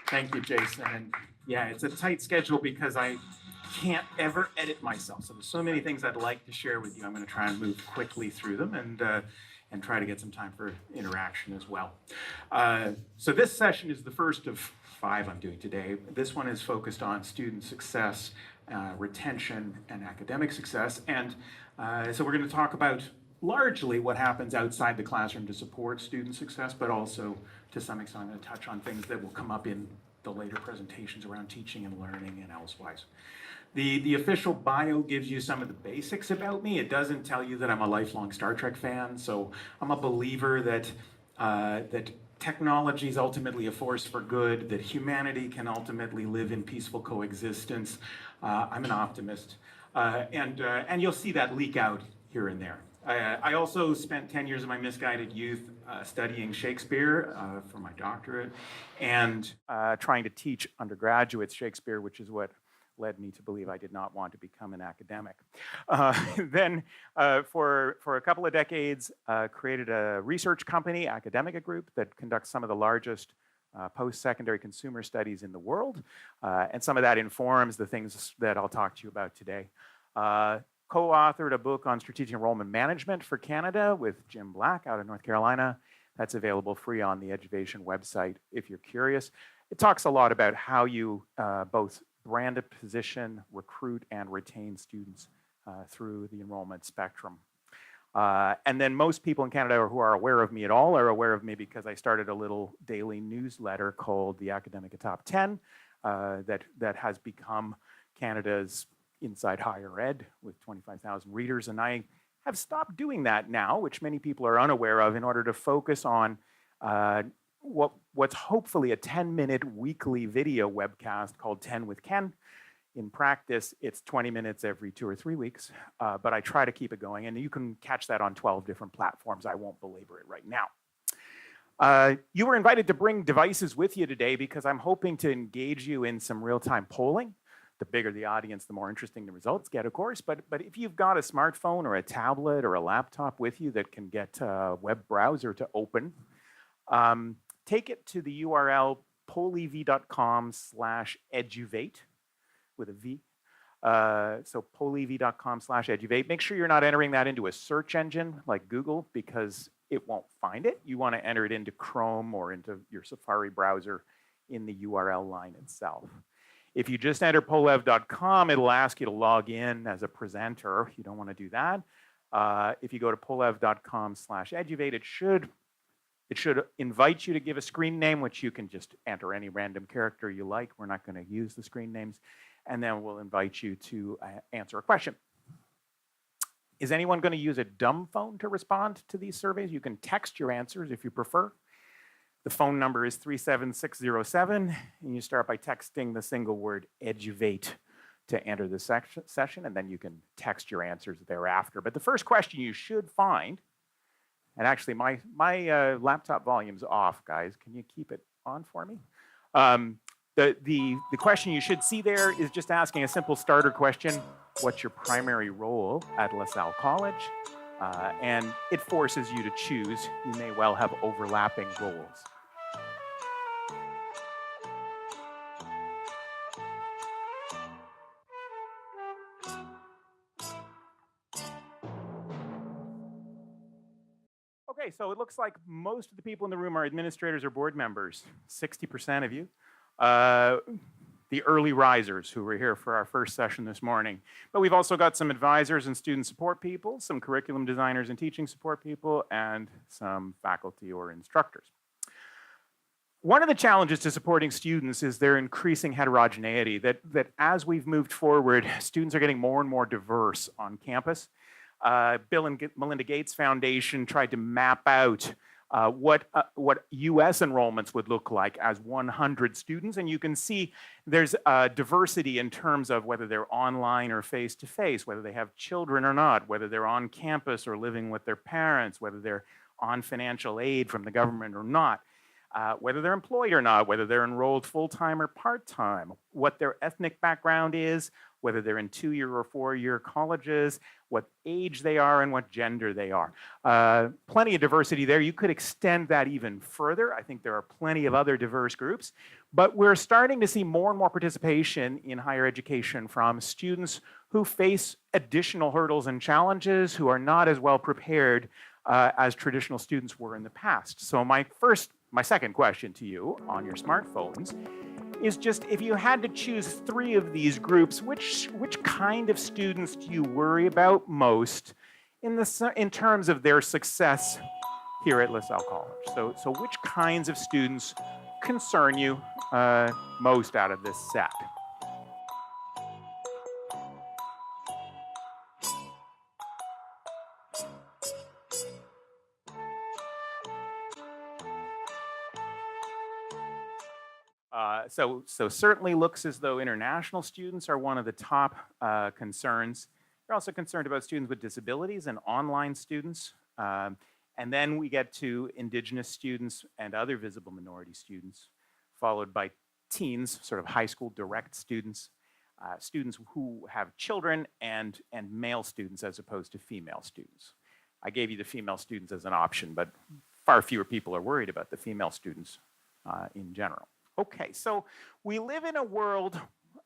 Thank you, Jason. And yeah, it's a tight schedule because I can't ever edit myself. So there's so many things I'd like to share with you. I'm going to try and move quickly through them and try to get some time for interaction as well. So this session is the first of 5 I'm doing today. This one is focused on student success, retention, and academic success. And so we're going to talk about largely what happens outside the classroom to support student success, but also to some extent I'm going to touch on things that will come up in the later presentations around teaching and learning and elsewise. The official bio gives you some of the basics about me. It doesn't tell you that I'm a lifelong Star Trek fan, so I'm a believer that that technology is ultimately a force for good, that humanity can ultimately live in peaceful coexistence. I'm an optimist, and you'll see that leak out here and there. I also spent 10 years of my misguided youth studying Shakespeare for my doctorate and trying to teach undergraduates Shakespeare, which is what led me to believe I did not want to become an academic. Then for a couple of decades, created a research company, Academica Group, that conducts some of the largest post-secondary consumer studies in the world. And some of that informs the things that I'll talk to you about today. Co-authored a book on strategic enrollment management for Canada with Jim Black out of North Carolina. That's available free on the Eduvation website if you're curious. It talks a lot about how you both brand a position, recruit, and retain students through the enrollment spectrum. And then most people in Canada who are aware of me at all are aware of me because I started a little daily newsletter called the Academica Top 10 that has become Canada's Inside Higher Ed with 25,000 readers. And I have stopped doing that now, which many people are unaware of, in order to focus on what's hopefully a 10-minute weekly video webcast called 10 with Ken. In practice, it's 20 minutes every 2 or 3 weeks, but I try to keep it going. And you can catch that on 12 different platforms. I won't belabor it right now. You were invited to bring devices with you today because I'm hoping to engage you in some real-time polling. The bigger the audience, the more interesting the results get, of course. But if you've got a smartphone or a tablet or a laptop with you that can get a web browser to open, take it to the URL polev.com/eduvate with a V. So polev.com/eduvate. Make sure you're not entering that into a search engine like Google because it won't find it. You want to enter it into Chrome or into your Safari browser in the URL line itself. If you just enter polev.com, it'll ask you to log in as a presenter. You don't want to do that. If you go to polev.com/eduvate, it should invite you to give a screen name, which you can just enter any random character you like. We're not going to use the screen names. And then we'll invite you to answer a question. Is anyone going to use a dumb phone to respond to these surveys? You can text your answers if you prefer. The phone number is 37607, and you start by texting the single word eduvate to enter the session, and then you can text your answers thereafter. But the first question you should find, and actually my laptop volume's off, guys. Can you keep it on for me? The question you should see there is just asking a simple starter question. What's your primary role at LaSalle College? And it forces you to choose. You may well have overlapping roles. Okay, so it looks like most of the people in the room are administrators or board members, 60% of you. The early risers who were here for our first session this morning. But we've also got some advisors and student support people, some curriculum designers and teaching support people, and some faculty or instructors. One of the challenges to supporting students is their increasing heterogeneity, that as we've moved forward, students are getting more and more diverse on campus. Bill and Melinda Gates Foundation tried to map out what US enrollments would look like as 100 students. And you can see there's diversity in terms of whether they're online or face-to-face, whether they have children or not, whether they're on campus or living with their parents, whether they're on financial aid from the government or not, whether they're employed or not, whether they're enrolled full-time or part-time, what their ethnic background is, whether they're in 2-year or 4-year colleges, what age they are, and what gender they are. Plenty of diversity there. You could extend that even further. I think there are plenty of other diverse groups, but we're starting to see more and more participation in higher education from students who face additional hurdles and challenges, who are not as well prepared as traditional students were in the past. So my second question to you on your smartphones is just, if you had to choose 3 of these groups, which kind of students do you worry about most in terms of their success here at LaSalle College? So which kinds of students concern you most out of this set? So certainly looks as though international students are one of the top concerns. We're also concerned about students with disabilities and online students. And then we get to Indigenous students and other visible minority students, followed by teens, sort of high school direct students, students who have children, and male students as opposed to female students. I gave you the female students as an option, but far fewer people are worried about the female students in general. Okay, so we live in a world,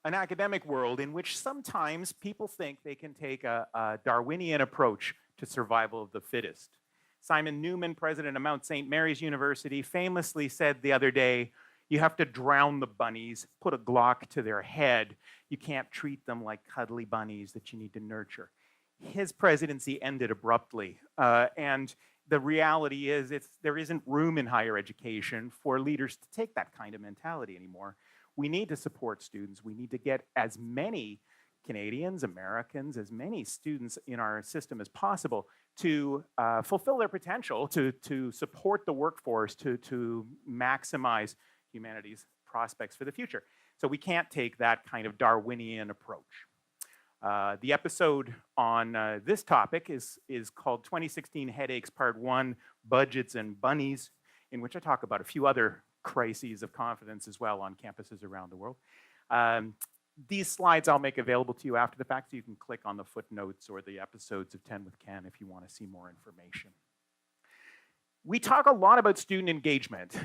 an academic world, in which sometimes people think they can take a Darwinian approach to survival of the fittest. Simon Newman, president of Mount St. Mary's University, famously said the other day, you have to drown the bunnies, put a Glock to their head. You can't treat them like cuddly bunnies that you need to nurture. His presidency ended abruptly, and the reality is there isn't room in higher education for leaders to take that kind of mentality anymore. We need to support students. We need to get as many Canadians, Americans, as many students in our system as possible to fulfill their potential, to support the workforce, to maximize humanity's prospects for the future. So we can't take that kind of Darwinian approach. The episode on this topic is called 2016 Headaches Part 1, Budgets and Bunnies, in which I talk about a few other crises of confidence as well on campuses around the world. These slides I'll make available to you after the fact, so you can click on the footnotes or the episodes of 10 with Ken if you want to see more information. We talk a lot about student engagement.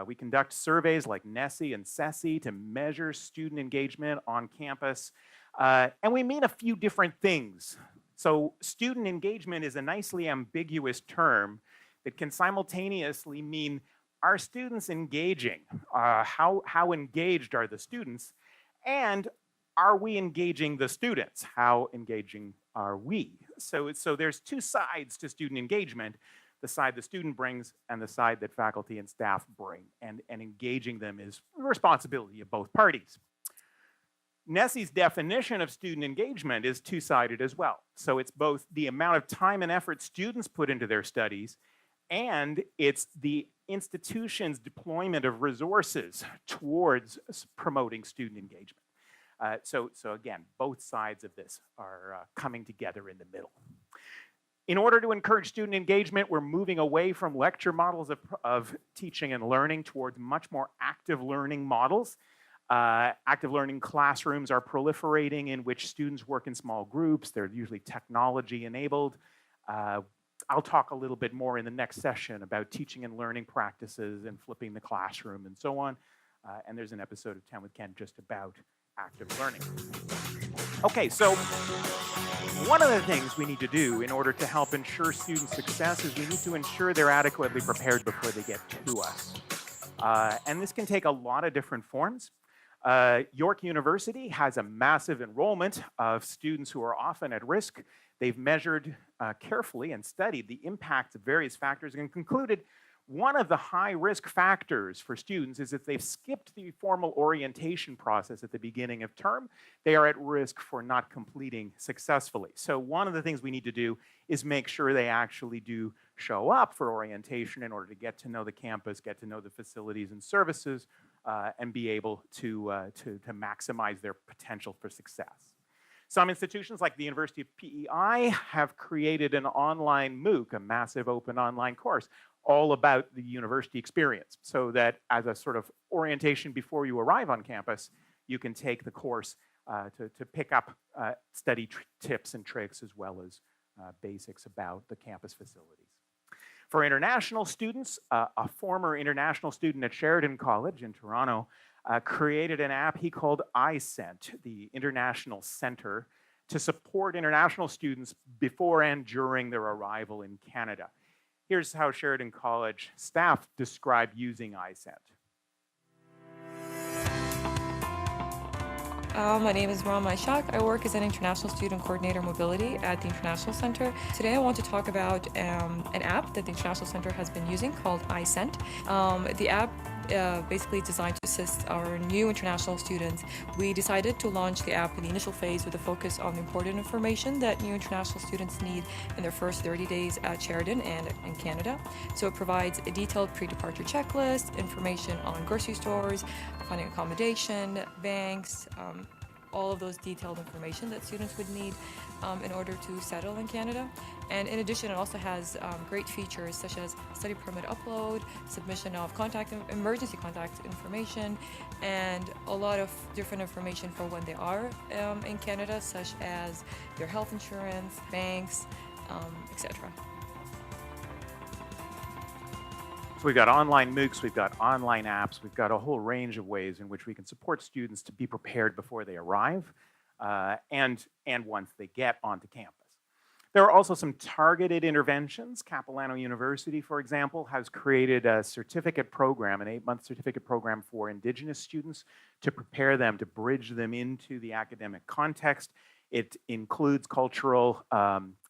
We conduct surveys like NESI and CESI to measure student engagement on campus. And we mean a few different things. So student engagement is a nicely ambiguous term that can simultaneously mean, are students engaging? How engaged are the students? And are we engaging the students? How engaging are we? So there's 2 sides to student engagement, the side the student brings and the side that faculty and staff bring. And engaging them is the responsibility of both parties. NESI's definition of student engagement is 2-sided as well. So it's both the amount of time and effort students put into their studies, and it's the institution's deployment of resources towards promoting student engagement. So again, both sides of this are coming together in the middle. In order to encourage student engagement, we're moving away from lecture models of teaching and learning towards much more active learning models. Active learning classrooms are proliferating in which students work in small groups. They're usually technology enabled. I'll talk a little bit more in the next session about teaching and learning practices and flipping the classroom and so on. And there's an episode of 10 with Ken just about active learning. Okay, so one of the things we need to do in order to help ensure student success is we need to ensure they're adequately prepared before they get to us. And this can take a lot of different forms. York University has a massive enrollment of students who are often at risk. They've measured carefully and studied the impact of various factors and concluded one of the high-risk factors for students is if they've skipped the formal orientation process at the beginning of term, they are at risk for not completing successfully. So one of the things we need to do is make sure they actually do show up for orientation in order to get to know the campus, get to know the facilities and services, and be able to maximize their potential for success. Some institutions like the University of PEI have created an online MOOC, a massive open online course, all about the university experience, so that as a sort of orientation before you arrive on campus, you can take the course to pick up study tips and tricks as well as basics about the campus facilities. For international students, a former international student at Sheridan College in Toronto created an app he called iSent, the International Center, to support international students before and during their arrival in Canada. Here's how Sheridan College staff describe using iSent. My name is Rama Ishaq. I work as an International Student Coordinator Mobility at the International Center. Today I want to talk about an app that the International Center has been using called iSent. The app basically designed to assist our new international students. We decided to launch the app in the initial phase with a focus on the important information that new international students need in their first 30 days at Sheridan and in Canada. So it provides a detailed pre-departure checklist, information on grocery stores, finding accommodation, banks, all of those detailed information that students would need in order to settle in Canada. And in addition, it also has great features such as study permit upload, submission of emergency contact information, and a lot of different information for when they are in Canada, such as their health insurance, banks, etc. So we've got online MOOCs, we've got online apps, we've got a whole range of ways in which we can support students to be prepared before they arrive and once they get onto campus. There are also some targeted interventions. Capilano University, for example, has created a certificate program, an 8-month certificate program for Indigenous students to prepare them, to bridge them into the academic context. It includes cultural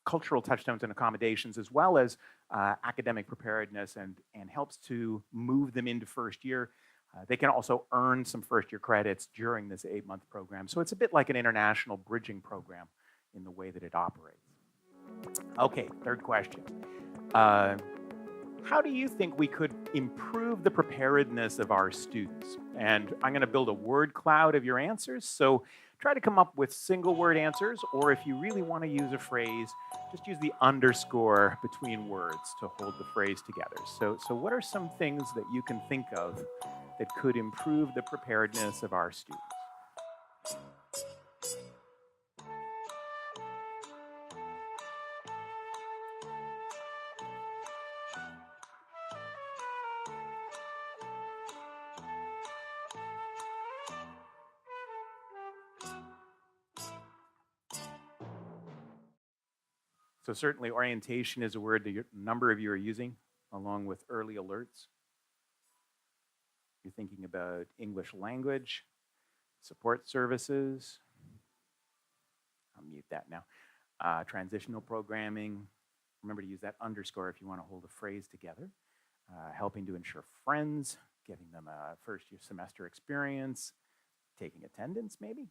touchstones and accommodations, as well as academic preparedness, and helps to move them into first year. They can also earn some first year credits during this 8-month program. So it's a bit like an international bridging program in the way that it operates. Okay, third question. How do you think we could improve the preparedness of our students? And I'm going to build a word cloud of your answers. So try to come up with single word answers, or if you really want to use a phrase, just use the underscore between words to hold the phrase together. So what are some things that you can think of that could improve the preparedness of our students? So certainly orientation is a word that a number of you are using, along with early alerts. You're thinking about English language, support services. I'll mute that now. Transitional programming. Remember to use that underscore if you want to hold a phrase together. Helping to ensure friends, giving them a first year semester experience, taking attendance maybe.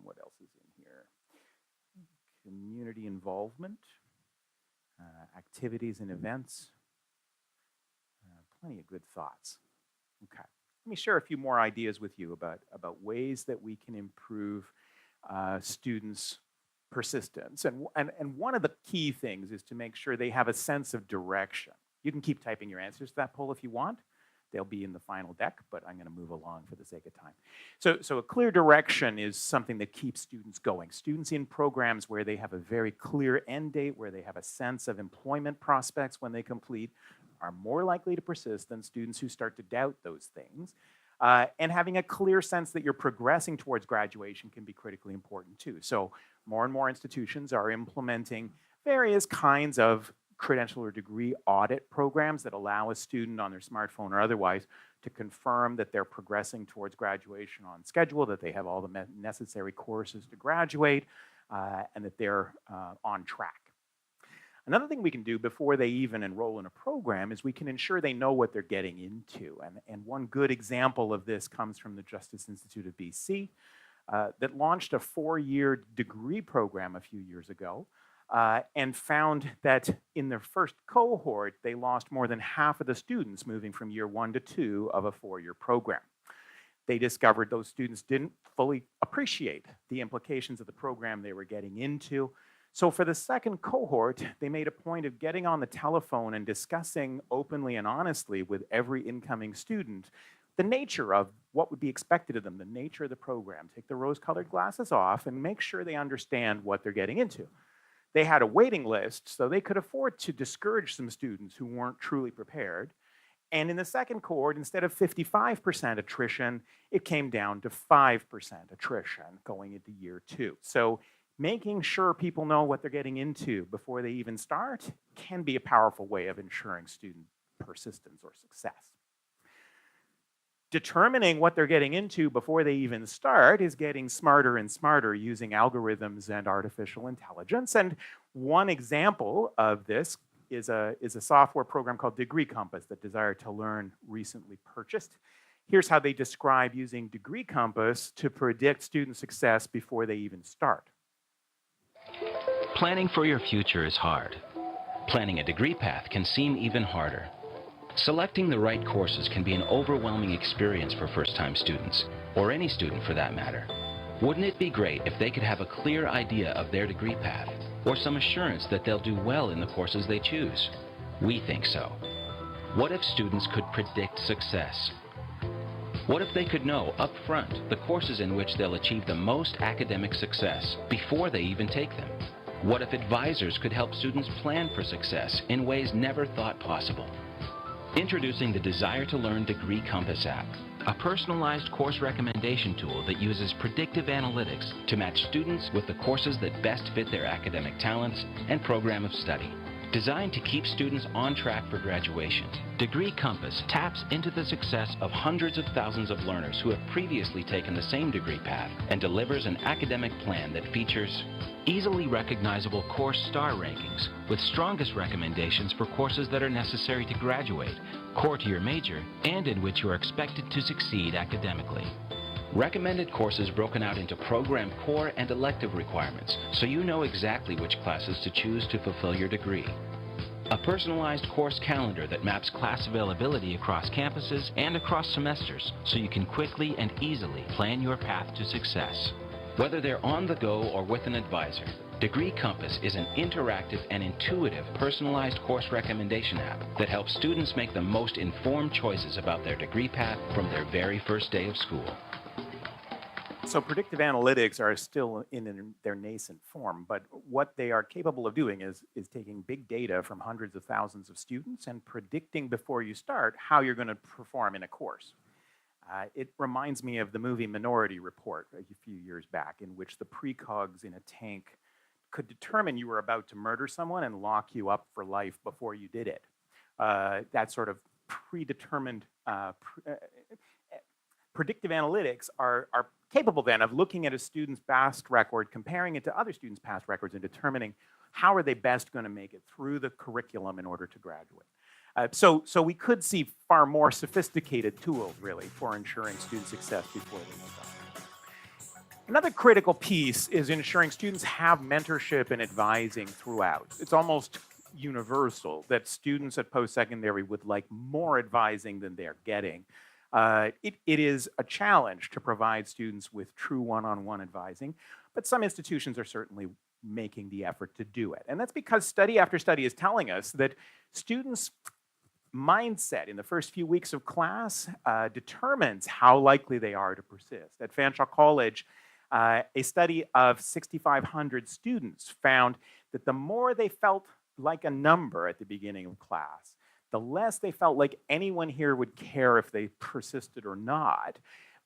What else is in here? Community involvement, activities and events. Plenty of good thoughts. Okay, let me share a few more ideas with you about ways that we can improve students' persistence. And one of the key things is to make sure they have a sense of direction. You can keep typing your answers to that poll if you want. They'll be in the final deck, but I'm going to move along for the sake of time. So a clear direction is something that keeps students going. Students in programs where they have a very clear end date, where they have a sense of employment prospects when they complete, are more likely to persist than students who start to doubt those things. And having a clear sense that you're progressing towards graduation can be critically important too. So more and more institutions are implementing various kinds of credential or degree audit programs that allow a student on their smartphone or otherwise to confirm that they're progressing towards graduation on schedule, that they have all the necessary courses to graduate, and that they're on track. Another thing we can do before they even enroll in a program is we can ensure they know what they're getting into. And one good example of this comes from the Justice Institute of BC that launched a 4-year degree program a few years ago. And found that in their first cohort, they lost more than half of the students moving from year 1 to 2 of a 4-year program. They discovered those students didn't fully appreciate the implications of the program they were getting into. So for the second cohort, they made a point of getting on the telephone and discussing openly and honestly with every incoming student the nature of what would be expected of them, the nature of the program, take the rose-colored glasses off and make sure they understand what they're getting into. They had a waiting list, so they could afford to discourage some students who weren't truly prepared. And in the second cohort, instead of 55% attrition, it came down to 5% attrition going into year 2. So making sure people know what they're getting into before they even start can be a powerful way of ensuring student persistence or success. Determining what they're getting into before they even start is getting smarter and smarter using algorithms and artificial intelligence. And one example of this is a software program called Degree Compass that Desire to Learn recently purchased. Here's how they describe using Degree Compass to predict student success before they even start. Planning for your future is hard. Planning a degree path can seem even harder. Selecting the right courses can be an overwhelming experience for first-time students, or any student for that matter. Wouldn't it be great if they could have a clear idea of their degree path, or some assurance that they'll do well in the courses they choose? We think so. What if students could predict success? What if they could know up front the courses in which they'll achieve the most academic success before they even take them? What if advisors could help students plan for success in ways never thought possible? Introducing the Desire to Learn Degree Compass app, a personalized course recommendation tool that uses predictive analytics to match students with the courses that best fit their academic talents and program of study. Designed to keep students on track for graduation, Degree Compass taps into the success of hundreds of thousands of learners who have previously taken the same degree path and delivers an academic plan that features easily recognizable course star rankings with strongest recommendations for courses that are necessary to graduate, core to your major, and in which you are expected to succeed academically. Recommended courses broken out into program core and elective requirements, so you know exactly which classes to choose to fulfill your degree. A personalized course calendar that maps class availability across campuses and across semesters, so you can quickly and easily plan your path to success. Whether they're on the go or with an advisor, Degree Compass is an interactive and intuitive personalized course recommendation app that helps students make the most informed choices about their degree path from their very first day of school. So predictive analytics are still in their nascent form, but what they are capable of doing is taking big data from hundreds of thousands of students and predicting before you start how you're going to perform in a course. It reminds me of the movie Minority Report a few years back, in which the precogs in a tank could determine you were about to murder someone and lock you up for life before you did it. That sort of predetermined predictive analytics are capable then of looking at a student's past record, comparing it to other students' past records, and determining how are they best going to make it through the curriculum in order to graduate. So we could see far more sophisticated tools, really, for ensuring student success before they start. Another critical piece is ensuring students have mentorship and advising throughout. It's almost universal that students at post-secondary would like more advising than they're getting. It is a challenge to provide students with true one-on-one advising, but some institutions are certainly making the effort to do it. And that's because study after study is telling us that students' mindset in the first few weeks of class determines how likely they are to persist. At Fanshawe College, a study of 6,500 students found that the more they felt like a number at the beginning of class, the less they felt like anyone here would care if they persisted or not,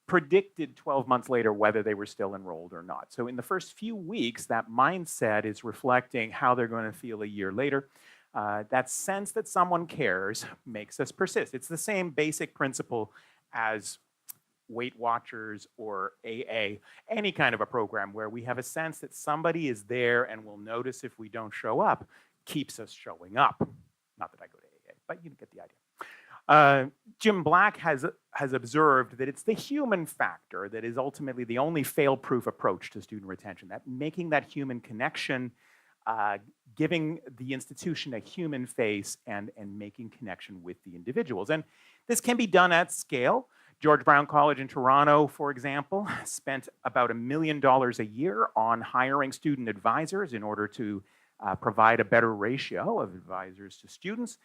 predicted 12 months later whether they were still enrolled or not. So in the first few weeks, that mindset is reflecting how they're going to feel a year later. That sense that someone cares makes us persist. It's the same basic principle as Weight Watchers or AA, any kind of a program where we have a sense that somebody is there and will notice if we don't show up, keeps us showing up. Not that I go to AA, but you get the idea. Jim Black has observed that it's the human factor that is ultimately the only fail-proof approach to student retention, that making that human connection, giving the institution a human face and making connection with the individuals. And this can be done at scale. George Brown College in Toronto, for example, spent about $1 million a year on hiring student advisors in order to provide a better ratio of advisors to students.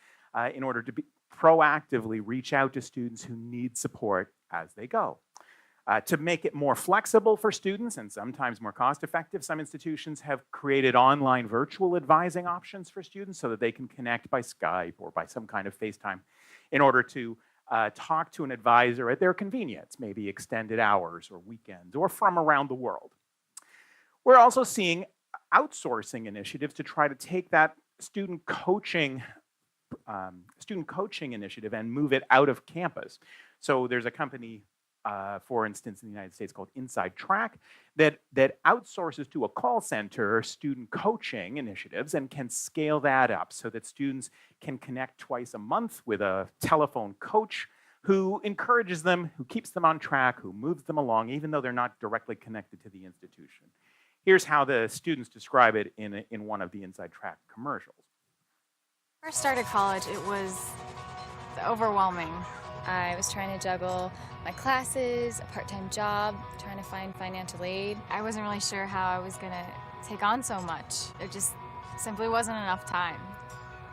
in order to proactively reach out to students who need support as they go. To make it more flexible for students and sometimes more cost-effective, some institutions have created online virtual advising options for students so that they can connect by Skype or by some kind of FaceTime in order to talk to an advisor at their convenience, maybe extended hours or weekends or from around the world. We're also seeing outsourcing initiatives to try to take that student coaching initiative and move it out of campus. So there's a company, for instance, in the United States called Inside Track that outsources to a call center student coaching initiatives and can scale that up so that students can connect twice a month with a telephone coach who encourages them, who keeps them on track, who moves them along, even though they're not directly connected to the institution. Here's how the students describe it in one of the Inside Track commercials. When I first started college, it was overwhelming. I was trying to juggle my classes, a part-time job, trying to find financial aid. I wasn't really sure how I was going to take on so much. It just simply wasn't enough time.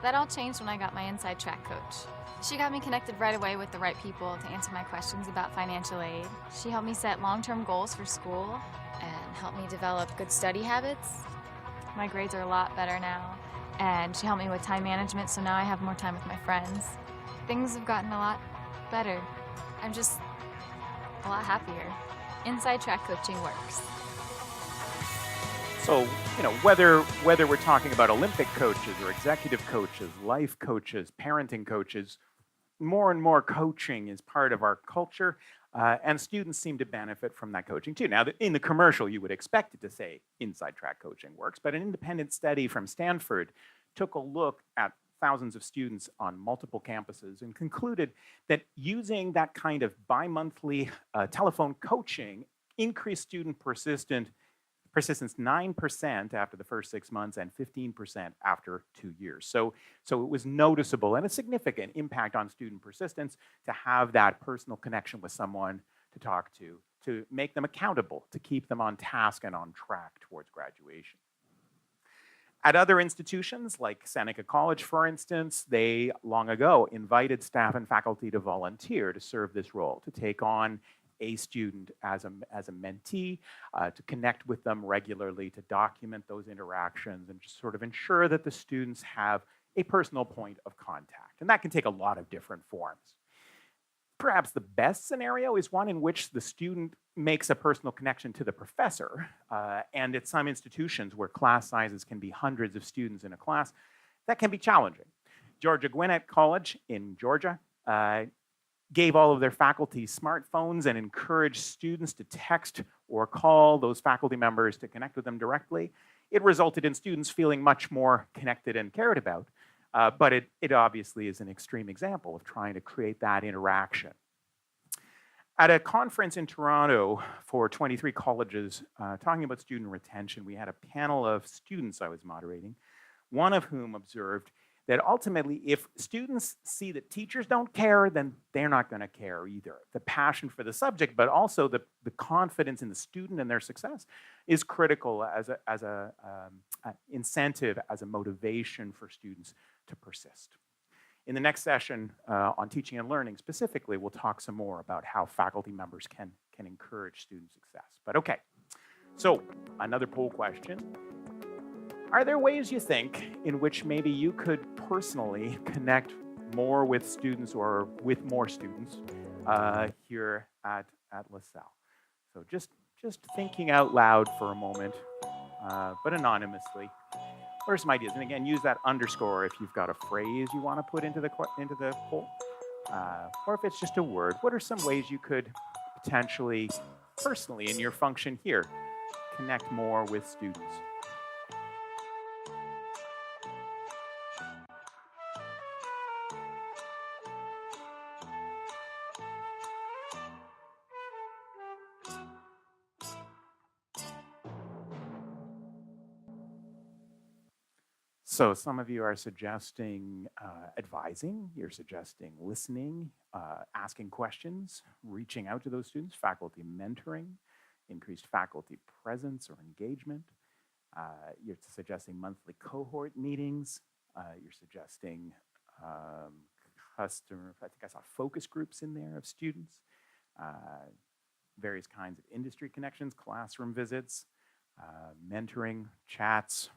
That all changed when I got my Inside Track coach. She got me connected right away with the right people to answer my questions about financial aid. She helped me set long-term goals for school and helped me develop good study habits. My grades are a lot better now. And she helped me with time management, so now I have more time with my friends. Things have gotten a lot better. I'm just a lot happier. Inside Track coaching works. So, whether we're talking about Olympic coaches or executive coaches, life coaches, parenting coaches, more and more coaching is part of our culture, and students seem to benefit from that coaching too. Now, in the commercial, you would expect it to say Inside Track coaching works, but an independent study from Stanford took a look at thousands of students on multiple campuses and concluded that using that kind of bi-monthly telephone coaching increased student persistence 9% after the first 6 months and 15% after 2 years. So it was noticeable and a significant impact on student persistence to have that personal connection with someone to talk to make them accountable, to keep them on task and on track towards graduation. At other institutions, like Seneca College, for instance, they long ago invited staff and faculty to volunteer to serve this role, to take on a student as a mentee, to connect with them regularly, to document those interactions, and just sort of ensure that the students have a personal point of contact. And that can take a lot of different forms. Perhaps the best scenario is one in which the student makes a personal connection to the professor, and at some institutions where class sizes can be hundreds of students in a class, that can be challenging. Georgia Gwinnett College in Georgia gave all of their faculty smartphones and encouraged students to text or call those faculty members to connect with them directly. It resulted in students feeling much more connected and cared about, but it obviously is an extreme example of trying to create that interaction. At a conference in Toronto for 23 colleges talking about student retention, we had a panel of students I was moderating, one of whom observed that ultimately, if students see that teachers don't care, then they're not going to care either. The passion for the subject, but also the confidence in the student and their success is critical as a incentive, as a motivation for students to persist. In the next session on teaching and learning specifically, we'll talk some more about how faculty members can encourage student success. But okay, so another poll question. Are there ways you think in which maybe you could personally connect more with students or with more students here at LaSalle? So just thinking out loud for a moment, but anonymously. What are some ideas? And again, use that underscore if you've got a phrase you want to put into the poll, or if it's just a word. What are some ways you could potentially, personally, in your function here, connect more with students? So some of you are suggesting advising, you're suggesting listening, asking questions, reaching out to those students, faculty mentoring, increased faculty presence or engagement. You're suggesting monthly cohort meetings. You're suggesting customer, I think I saw focus groups in there of students, various kinds of industry connections, classroom visits, mentoring, chats,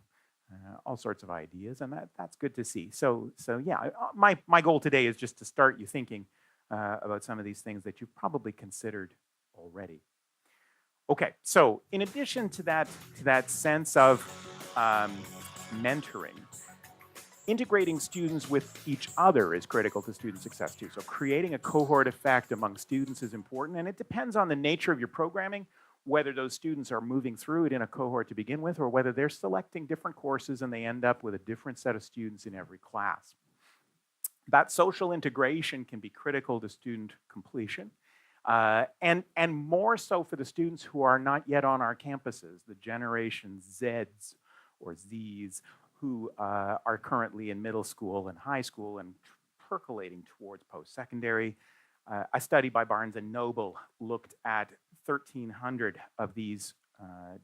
all sorts of ideas, and that's good to see. So yeah, my goal today is just to start you thinking about some of these things that you've probably considered already. Okay, so in addition to that sense of mentoring, integrating students with each other is critical to student success too. So creating a cohort effect among students is important, and it depends on the nature of your programming, whether those students are moving through it in a cohort to begin with, or whether they're selecting different courses and they end up with a different set of students in every class. That social integration can be critical to student completion, and more so for the students who are not yet on our campuses, the Generation Zs or Zs, who are currently in middle school and high school and percolating towards post-secondary. A study by Barnes & Noble looked at 1,300 of these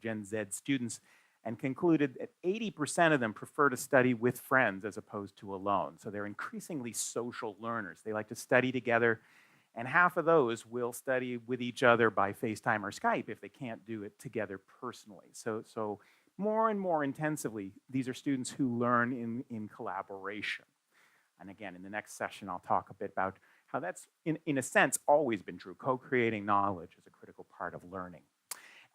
Gen Z students and concluded that 80% of them prefer to study with friends as opposed to alone. So they're increasingly social learners. They like to study together, and half of those will study with each other by FaceTime or Skype if they can't do it together personally. So more and more intensively, these are students who learn in collaboration. And again, in the next session, I'll talk a bit about how that's, in a sense, always been true. Co-creating knowledge is a critical part of learning.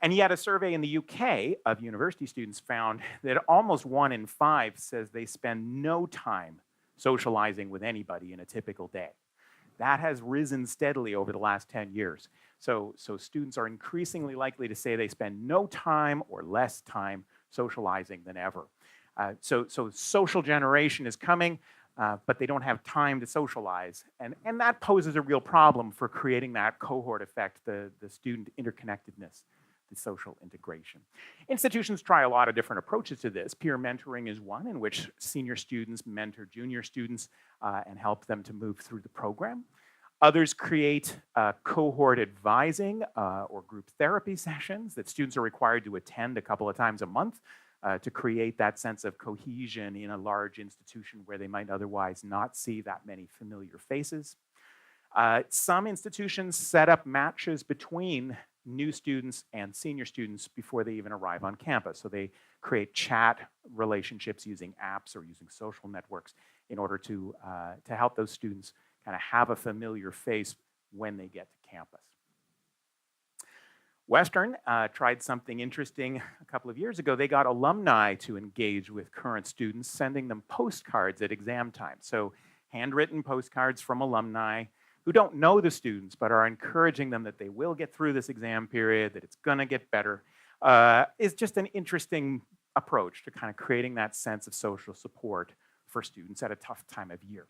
And yet a survey in the UK of university students found that almost 1 in 5 says they spend no time socializing with anybody in a typical day. That has risen steadily over the last 10 years. So students are increasingly likely to say they spend no time or less time socializing than ever. So social generation is coming, but they don't have time to socialize. And that poses a real problem for creating that cohort effect, the student interconnectedness, the social integration. Institutions try a lot of different approaches to this. Peer mentoring is one in which senior students mentor junior students and help them to move through the program. Others create cohort advising or group therapy sessions that students are required to attend a couple of times a month to create that sense of cohesion in a large institution where they might otherwise not see that many familiar faces. Some institutions set up matches between new students and senior students before they even arrive on campus. So they create chat relationships using apps or using social networks in order to help those students kind of have a familiar face when they get to campus. Western tried something interesting a couple of years ago. They got alumni to engage with current students, sending them postcards at exam time. So handwritten postcards from alumni who don't know the students but are encouraging them that they will get through this exam period, that it's going to get better, is just an interesting approach to kind of creating that sense of social support for students at a tough time of year.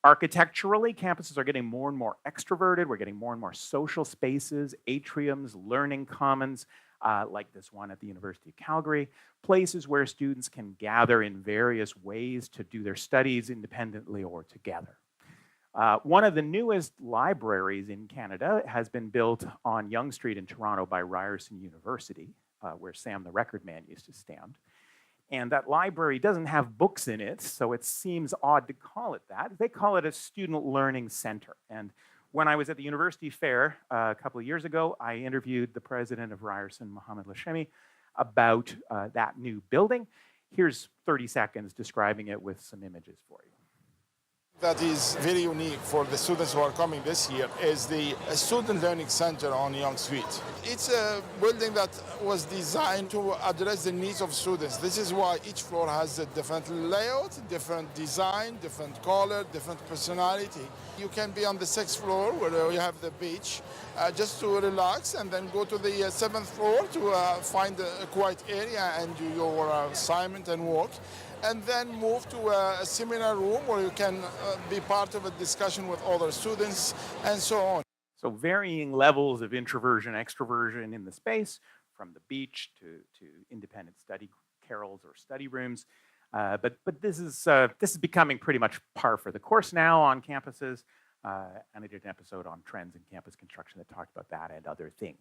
Architecturally, campuses are getting more and more extroverted. We're getting more and more social spaces, atriums, learning commons, like this one at the University of Calgary, places where students can gather in various ways to do their studies independently or together. One of the newest libraries in Canada has been built on Yonge Street in Toronto by Ryerson University, where Sam the Record Man used to stand. And that library doesn't have books in it, so it seems odd to call it that. They call it a student learning center. And when I was at the University Fair a couple of years ago, I interviewed the president of Ryerson, Mohammed Lashemi, about that new building. Here's 30 seconds describing it with some images for you. That is very unique for the students who are coming this year is the Student Learning Center on Yonge Street. It's a building that was designed to address the needs of students. This is why each floor has a different layout, different design, different color, different personality. You can be on the 6th floor where you have the beach just to relax, and then go to the 7th floor to find a quiet area and do your assignment and work. And then move to a seminar room where you can be part of a discussion with other students and so on. So varying levels of introversion, extroversion in the space, from the beach to independent study carrels or study rooms. But this is becoming pretty much par for the course now on campuses. And I did an episode on trends in campus construction that talked about that and other things.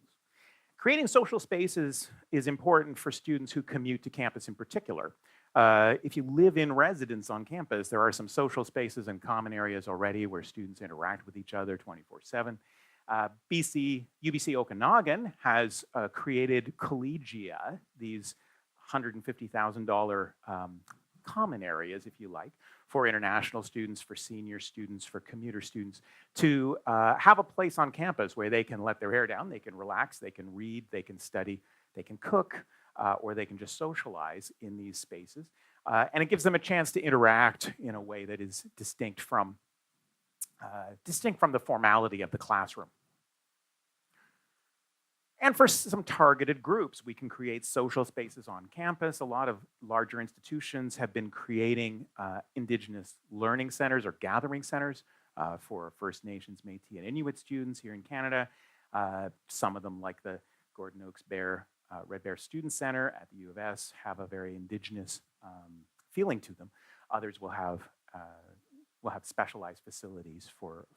Creating social spaces is important for students who commute to campus in particular. If you live in residence on campus, there are some social spaces and common areas already where students interact with each other 24/7. UBC Okanagan has created collegia, these $150,000 common areas, if you like, for international students, for senior students, for commuter students, to have a place on campus where they can let their hair down, they can relax, they can read, they can study, they can cook, or they can just socialize in these spaces. And it gives them a chance to interact in a way that is distinct from the formality of the classroom. And for some targeted groups, we can create social spaces on campus. A lot of larger institutions have been creating Indigenous learning centers or gathering centers for First Nations, Métis, and Inuit students here in Canada. Some of them, like the Gordon Oaks Red Bear Student Center at the U of S, have a very Indigenous feeling to them. Others will have specialized facilities for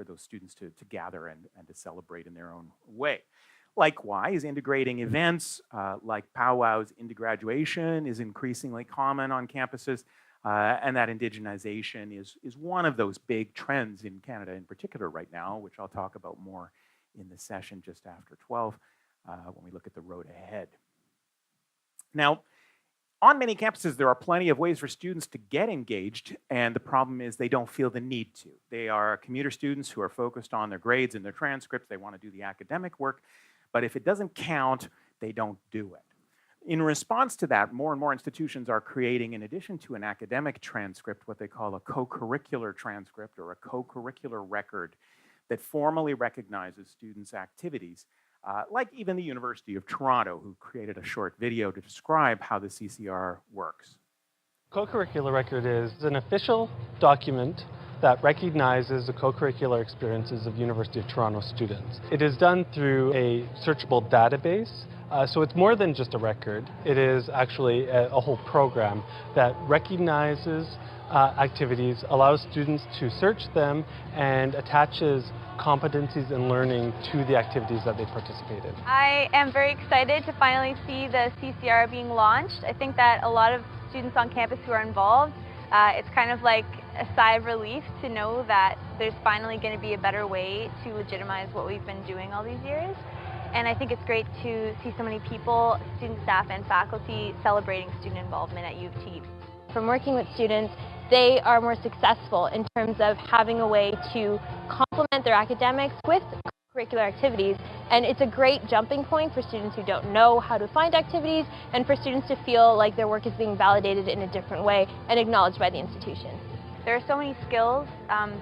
those students to gather and to celebrate in their own way. Likewise, integrating events like powwows into graduation is increasingly common on campuses, and that indigenization is one of those big trends in Canada in particular right now, which I'll talk about more in the session just after 12 when we look at the road ahead. Now, on many campuses, there are plenty of ways for students to get engaged, and the problem is they don't feel the need to. They are commuter students who are focused on their grades and their transcripts. They want to do the academic work, but if it doesn't count, they don't do it. In response to that, more and more institutions are creating, in addition to an academic transcript, what they call a co-curricular transcript or a co-curricular record that formally recognizes students' activities. Like even the University of Toronto, who created a short video to describe how the CCR works. Co-curricular record is an official document that recognizes the co-curricular experiences of University of Toronto students. It is done through a searchable database, so it's more than just a record. It is actually a whole program that recognizes activities, allows students to search them, and attaches competencies and learning to the activities that they participate in. I am very excited to finally see the CCR being launched. I think that a lot of students on campus who are involved, it's kind of like a sigh of relief to know that there's finally going to be a better way to legitimize what we've been doing all these years. And I think it's great to see so many people, student staff and faculty, celebrating student involvement at U of T. From working with students, they are more successful in terms of having a way to complement their academics with curricular activities, and it's a great jumping point for students who don't know how to find activities and for students to feel like their work is being validated in a different way and acknowledged by the institution. There are so many skills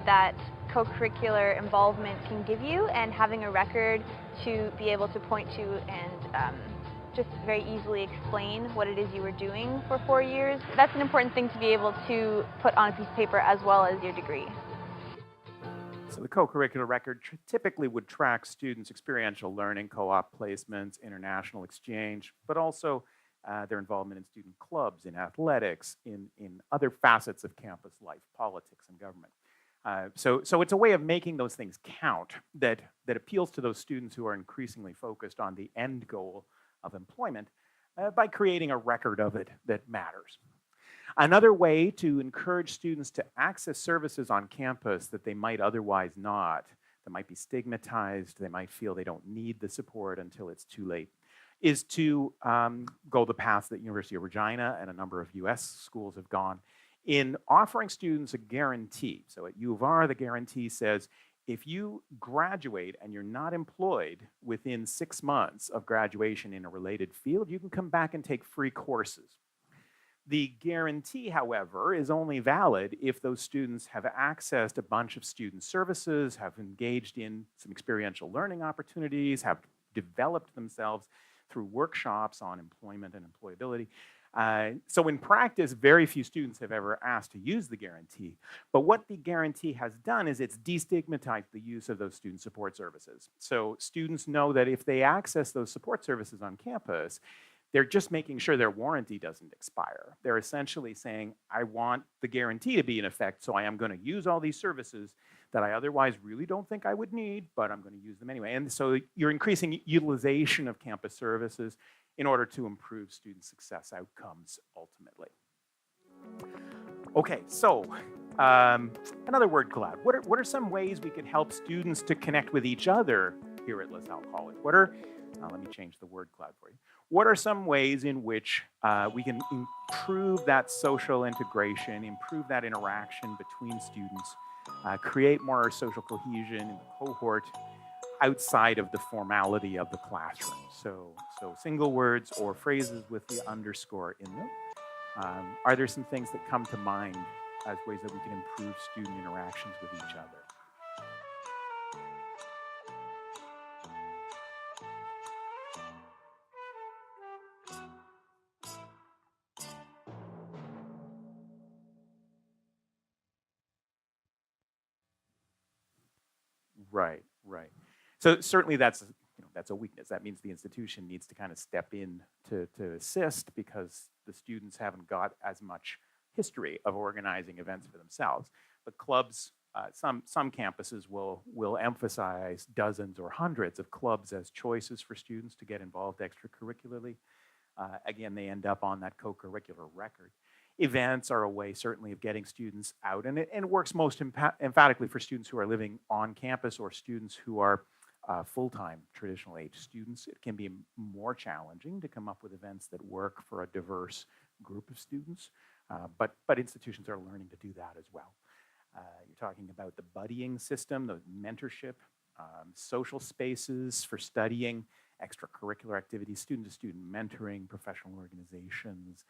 that co-curricular involvement can give you, and having a record to be able to point to and just very easily explain what it is you were doing for 4 years. That's an important thing to be able to put on a piece of paper as well as your degree. So the co-curricular record typically would track students' experiential learning, co-op placements, international exchange, but also their involvement in student clubs, in athletics, in other facets of campus life, politics and government. So it's a way of making those things count that appeals to those students who are increasingly focused on the end goal of employment by creating a record of it that matters. Another way to encourage students to access services on campus that they might otherwise not, that might be stigmatized, they might feel they don't need the support until it's too late, is to go the path that University of Regina and a number of US schools have gone in offering students a guarantee. So at U of R, the guarantee says, if you graduate and you're not employed within 6 months of graduation in a related field, you can come back and take free courses. The guarantee, however, is only valid if those students have accessed a bunch of student services, have engaged in some experiential learning opportunities, have developed themselves through workshops on employment and employability. So in practice, very few students have ever asked to use the guarantee. But what the guarantee has done is it's destigmatized the use of those student support services. So students know that if they access those support services on campus, they're just making sure their warranty doesn't expire. They're essentially saying, I want the guarantee to be in effect, so I am going to use all these services that I otherwise really don't think I would need, but I'm going to use them anyway. And so you're increasing utilization of campus services, in order to improve student success outcomes ultimately. Okay, so another word cloud. What are some ways we could help students to connect with each other here at LaSalle College? Let me change the word cloud for you. What are some ways in which we can improve that social integration, improve that interaction between students, create more social cohesion in the cohort outside of the formality of the classroom? So single words or phrases with the underscore in them. Are there some things that come to mind as ways that we can improve student interactions with each other? Right. So certainly that's a weakness. That means the institution needs to kind of step in to assist, because the students haven't got as much history of organizing events for themselves. But clubs, some campuses will emphasize dozens or hundreds of clubs as choices for students to get involved extracurricularly. Again, they end up on that co-curricular record. Events are a way, certainly, of getting students out, and it works most emphatically for students who are living on campus or students who are full-time, traditional age students. It can be more challenging to come up with events that work for a diverse group of students, but institutions are learning to do that as well. You're talking about the buddying system, the mentorship, social spaces for studying, extracurricular activities, student-to-student mentoring, professional organizations,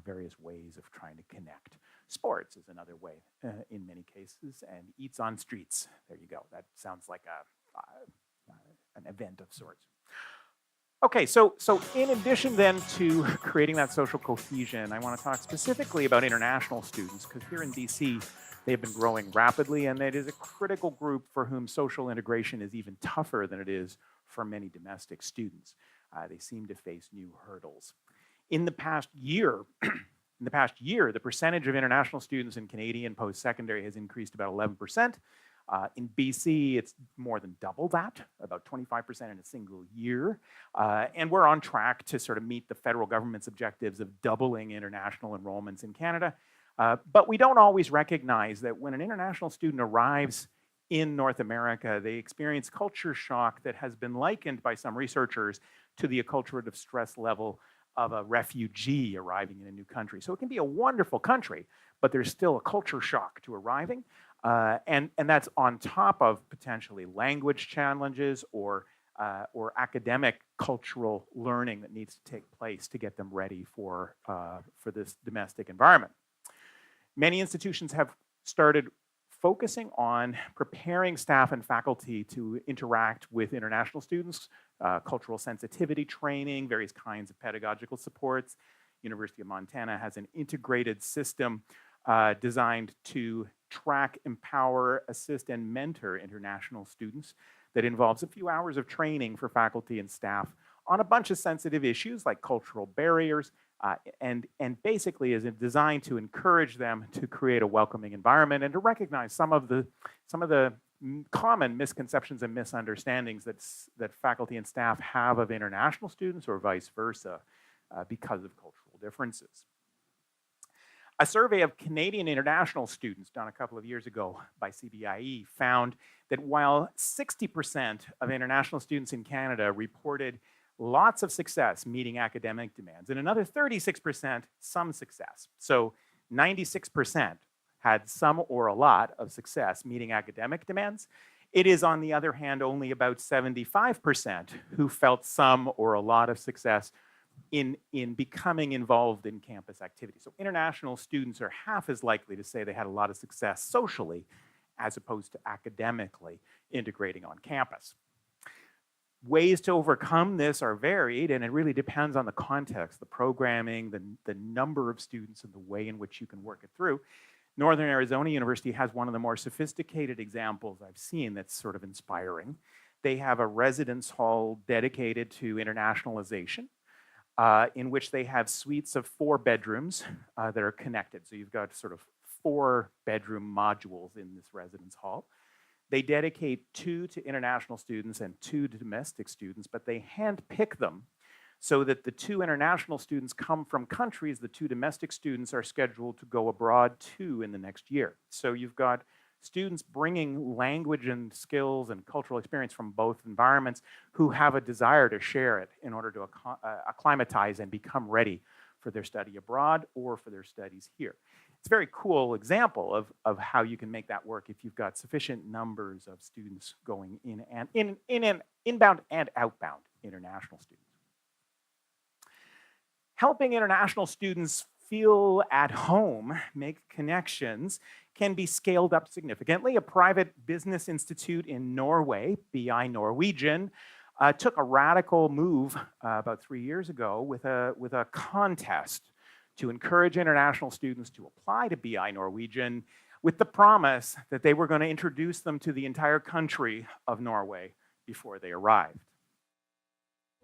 various ways of trying to connect. Sports is another way in many cases, and eats on streets. There you go. That sounds like an event of sorts. Okay, so in addition then to creating that social cohesion, I want to talk specifically about international students, because here in BC, they've been growing rapidly, and it is a critical group for whom social integration is even tougher than it is for many domestic students. They seem to face new hurdles. In the past year, the percentage of international students in Canadian post-secondary has increased about 11%. In BC, it's more than double that, about 25% in a single year. And we're on track to sort of meet the federal government's objectives of doubling international enrollments in Canada. But we don't always recognize that when an international student arrives in North America, they experience culture shock that has been likened by some researchers to the acculturative stress level of a refugee arriving in a new country. So it can be a wonderful country, but there's still a culture shock to arriving. And that's on top of potentially language challenges or academic cultural learning that needs to take place to get them ready for this domestic environment. Many institutions have started focusing on preparing staff and faculty to interact with international students, cultural sensitivity training, various kinds of pedagogical supports. University of Montana has an integrated system designed to track, empower, assist, and mentor international students that involves a few hours of training for faculty and staff on a bunch of sensitive issues like cultural barriers, and basically is designed to encourage them to create a welcoming environment and to recognize some of the common misconceptions and misunderstandings that faculty and staff have of international students or vice versa because of cultural differences. A survey of Canadian international students done a couple of years ago by CBIE found that while 60% of international students in Canada reported lots of success meeting academic demands, and another 36% some success. So 96% had some or a lot of success meeting academic demands. It is, on the other hand, only about 75% who felt some or a lot of success in becoming involved in campus activities. So international students are half as likely to say they had a lot of success socially as opposed to academically integrating on campus. Ways to overcome this are varied, and it really depends on the context, the programming, the number of students, and the way in which you can work it through. Northern Arizona University has one of the more sophisticated examples I've seen that's sort of inspiring. They have a residence hall dedicated to internationalization, in which they have suites of 4 bedrooms that are connected. So you've got sort of 4 bedroom modules in this residence hall. They dedicate 2 to international students and 2 to domestic students, but they handpick them so that the 2 international students come from countries the 2 domestic students are scheduled to go abroad to in the next year. So you've got students bringing language and skills and cultural experience from both environments who have a desire to share it in order to acclimatize and become ready for their study abroad or for their studies here. It's a very cool example of how you can make that work if you've got sufficient numbers of students going in inbound and outbound international students. Helping international students feel at home, make connections, can be scaled up significantly. A private business institute in Norway, BI Norwegian, took a radical move about 3 years ago with a contest to encourage international students to apply to BI Norwegian with the promise that they were going to introduce them to the entire country of Norway before they arrived.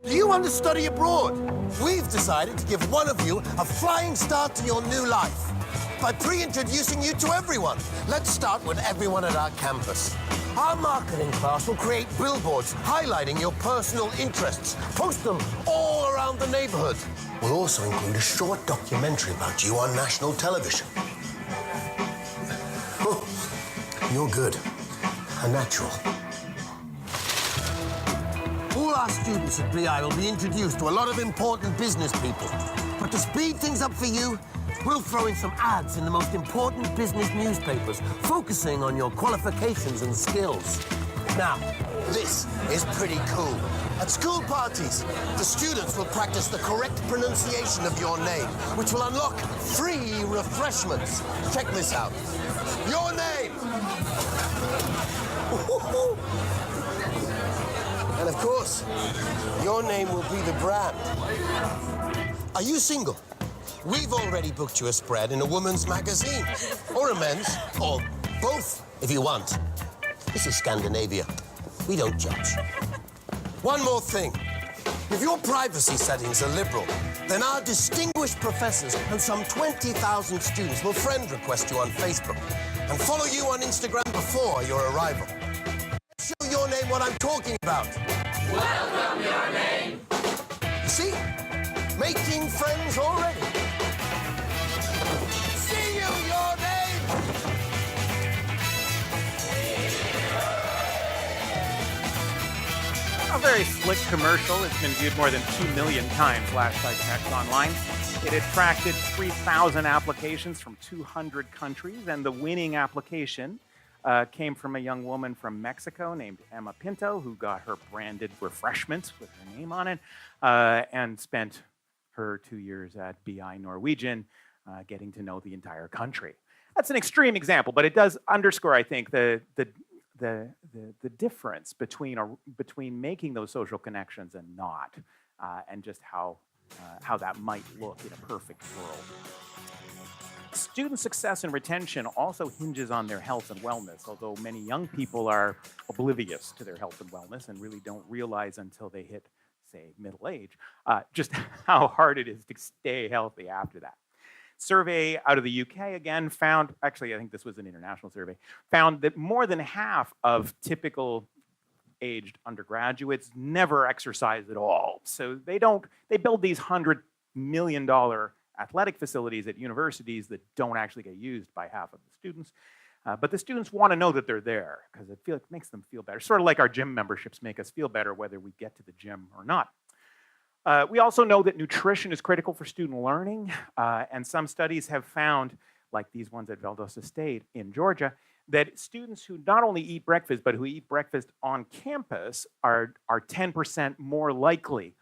Do you want to study abroad? We've decided to give one of you a flying start to your new life by pre-introducing you to everyone. Let's start with everyone at our campus. Our marketing class will create billboards highlighting your personal interests. Post them all around the neighborhood. We'll also include a short documentary about you on national television. Oh, you're good. A natural. All our students at BI will be introduced to a lot of important business people. But to speed things up for you, we'll throw in some ads in the most important business newspapers, focusing on your qualifications and skills. Now, this is pretty cool. At school parties, the students will practice the correct pronunciation of your name, which will unlock free refreshments. Check this out. Your name! And of course, your name will be the brand. Are you single? We've already booked you a spread in a woman's magazine, or a men's, or both, if you want. This is Scandinavia. We don't judge. One more thing. If your privacy settings are liberal, then our distinguished professors and some 20,000 students will friend request you on Facebook and follow you on Instagram before your arrival. Show your name what I'm talking about. Welcome your name. You see? Making friends already. See you, your name. A very slick commercial. It's been viewed more than 2 million times last I checked online. It attracted 3,000 applications from 200 countries, and the winning application came from a young woman from Mexico named Emma Pinto, who got her branded refreshments with her name on it, and spent her 2 years at BI Norwegian getting to know the entire country. That's an extreme example, but it does underscore, I think, the difference between making those social connections and not, and just how that might look in a perfect world. Student success and retention also hinges on their health and wellness, although many young people are oblivious to their health and wellness and really don't realize until they hit, say, middle age, just how hard it is to stay healthy after that. Survey out of the UK again found, actually I think this was an international survey, found that more than half of typical aged undergraduates never exercise at all. So they build these $100 million athletic facilities at universities that don't actually get used by half of the students. But the students want to know that they're there because it makes them feel better. Sort of like our gym memberships make us feel better whether we get to the gym or not. We also know that nutrition is critical for student learning, and some studies have found, like these ones at Valdosta State in Georgia, that students who not only eat breakfast, but who eat breakfast on campus are 10% more likely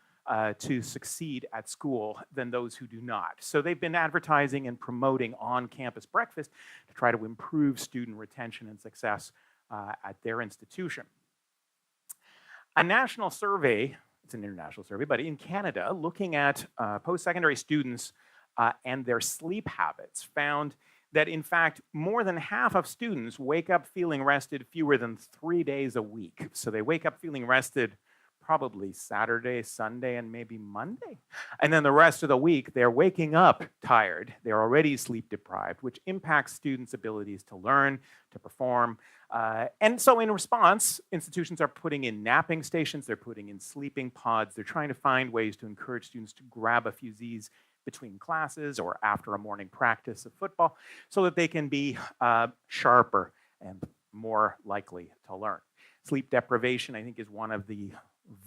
to succeed at school than those who do not. So they've been advertising and promoting on-campus breakfast to try to improve student retention and success at their institution. A national survey, it's an international survey, but in Canada, looking at post-secondary students and their sleep habits, found that in fact, more than half of students wake up feeling rested fewer than 3 days a week. So they wake up feeling rested probably Saturday, Sunday, and maybe Monday. And then the rest of the week, they're waking up tired. They're already sleep deprived, which impacts students' abilities to learn, to perform. And so in response, institutions are putting in napping stations, they're putting in sleeping pods, they're trying to find ways to encourage students to grab a few Z's between classes or after a morning practice of football so that they can be sharper and more likely to learn. Sleep deprivation, I think, is one of the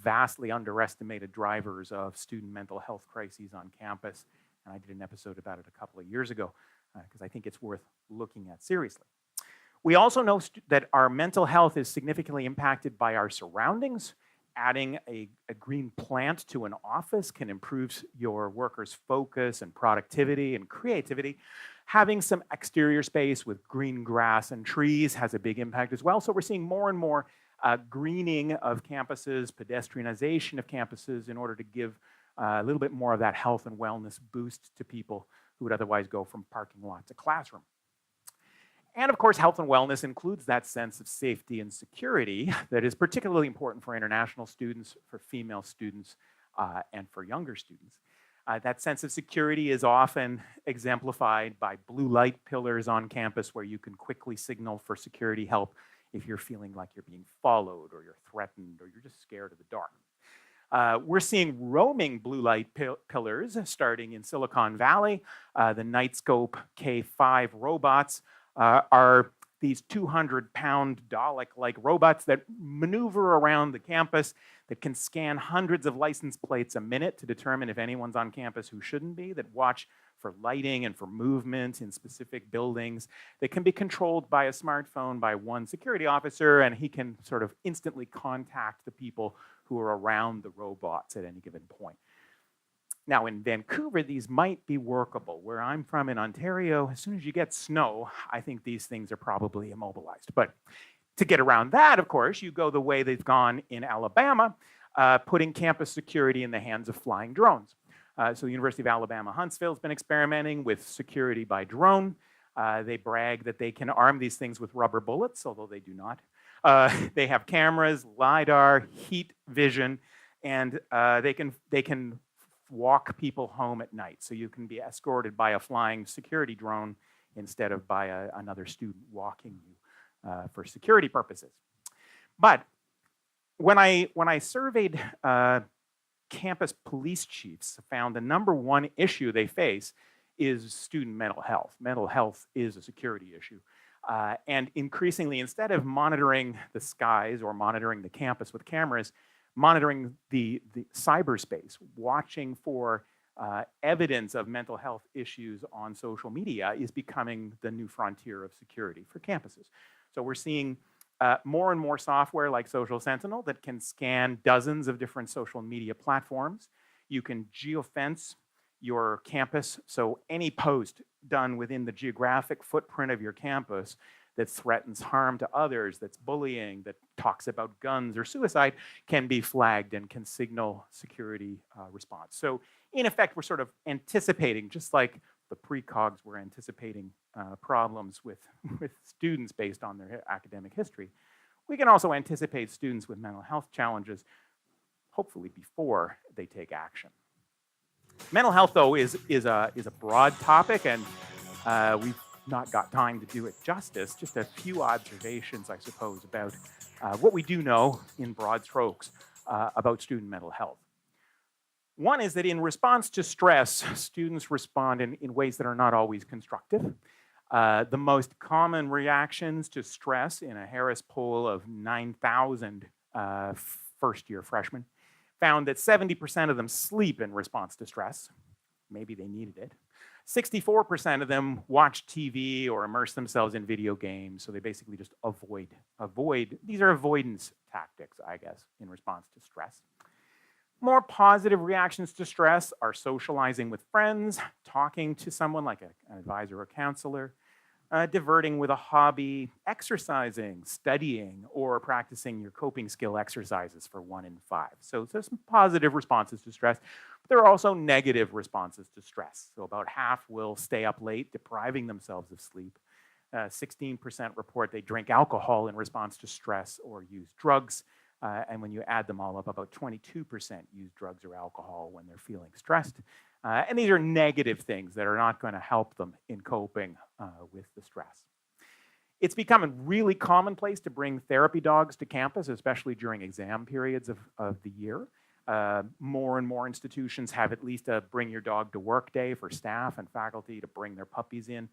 vastly underestimated drivers of student mental health crises on campus. And I did an episode about it a couple of years ago because I think it's worth looking at seriously. We also know that our mental health is significantly impacted by our surroundings. Adding a green plant to an office can improve your workers' focus and productivity and creativity. Having some exterior space with green grass and trees has a big impact as well. So we're seeing more and more greening of campuses, pedestrianization of campuses in order to give a little bit more of that health and wellness boost to people who would otherwise go from parking lot to classroom. And of course, health and wellness includes that sense of safety and security that is particularly important for international students, for female students, and for younger students. That sense of security is often exemplified by blue light pillars on campus where you can quickly signal for security help if you're feeling like you're being followed or you're threatened or you're just scared of the dark. We're seeing roaming blue light pillars starting in Silicon Valley. The Nightscope K5 robots are these 200-pound Dalek-like robots that maneuver around the campus, that can scan hundreds of license plates a minute to determine if anyone's on campus who shouldn't be, that watch for lighting and for movement in specific buildings, that can be controlled by a smartphone by one security officer, and he can sort of instantly contact the people who are around the robots at any given point. Now, in Vancouver, these might be workable. Where I'm from in Ontario, as soon as you get snow, I think these things are probably immobilized. But to get around that, of course, you go the way they've gone in Alabama, putting campus security in the hands of flying drones. So the University of Alabama Huntsville has been experimenting with security by drone. They brag that they can arm these things with rubber bullets, although they do not. They have cameras, LiDAR, heat vision, and they can walk people home at night. So you can be escorted by a flying security drone instead of by another student walking you for security purposes. But when I surveyed campus police chiefs, found the number one issue they face is student mental health. Mental health is a security issue. And increasingly, instead of monitoring the skies or monitoring the campus with cameras, monitoring the cyberspace, watching for evidence of mental health issues on social media is becoming the new frontier of security for campuses. So we're seeing more and more software like Social Sentinel that can scan dozens of different social media platforms. You can geofence your campus, so any post done within the geographic footprint of your campus that threatens harm to others, that's bullying, that talks about guns or suicide, can be flagged and can signal security response. So in effect, we're sort of anticipating, just like the precogs were anticipating problems with students based on their academic history, we can also anticipate students with mental health challenges, hopefully before they take action. Mental health, though, is a broad topic, and we've not got time to do it justice. Just a few observations, I suppose, about what we do know in broad strokes about student mental health. One is that in response to stress, students respond in ways that are not always constructive. The most common reactions to stress in a Harris poll of 9,000 first-year freshmen found that 70% of them sleep in response to stress. Maybe they needed it. 64% of them watch TV or immerse themselves in video games, so they basically just avoid. These are avoidance tactics, I guess, in response to stress. More positive reactions to stress are socializing with friends, talking to someone like an advisor or counselor, diverting with a hobby, exercising, studying, or practicing your coping skill exercises for 1 in 5. So there's some positive responses to stress, but there are also negative responses to stress. So about half will stay up late, depriving themselves of sleep. 16% report they drink alcohol in response to stress or use drugs. And when you add them all up, about 22% use drugs or alcohol when they're feeling stressed. And these are negative things that are not going to help them in coping with the stress. It's becoming really commonplace to bring therapy dogs to campus, especially during exam periods of the year. More and more institutions have at least a bring your dog to work day for staff and faculty to bring their puppies in.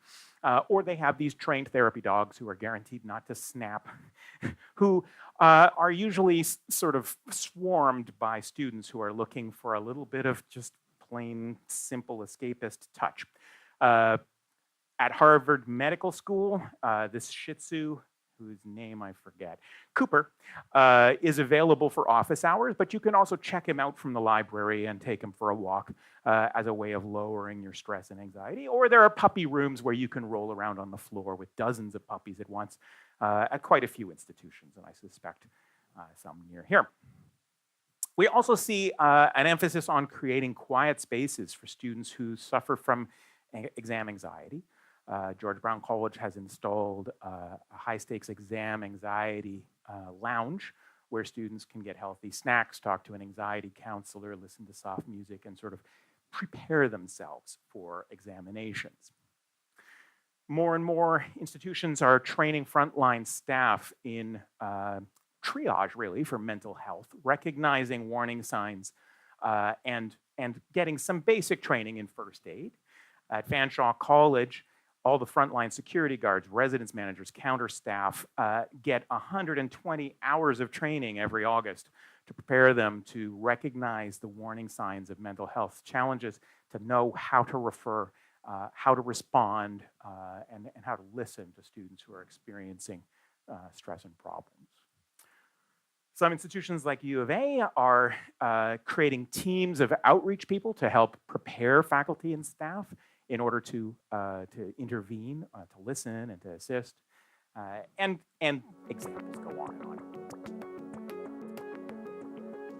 Or they have these trained therapy dogs who are guaranteed not to snap, who are usually sort of swarmed by students who are looking for a little bit of just plain, simple escapist touch. At Harvard Medical School, this Shih Tzu, whose name I forget, Cooper, is available for office hours, but you can also check him out from the library and take him for a walk as a way of lowering your stress and anxiety. Or there are puppy rooms where you can roll around on the floor with dozens of puppies at once at quite a few institutions, and I suspect some near here. We also see an emphasis on creating quiet spaces for students who suffer from exam anxiety. George Brown College has installed a high-stakes exam anxiety lounge where students can get healthy snacks, talk to an anxiety counselor, listen to soft music, and sort of prepare themselves for examinations. More and more institutions are training frontline staff in triage, really, for mental health, recognizing warning signs and getting some basic training in first aid. At Fanshawe College, all the frontline security guards, residence managers, counter staff get 120 hours of training every August to prepare them to recognize the warning signs of mental health challenges, to know how to refer, how to respond, and how to listen to students who are experiencing stress and problems. Some institutions like U of A are creating teams of outreach people to help prepare faculty and staff in order to intervene, to listen, and to assist. And examples go on and on.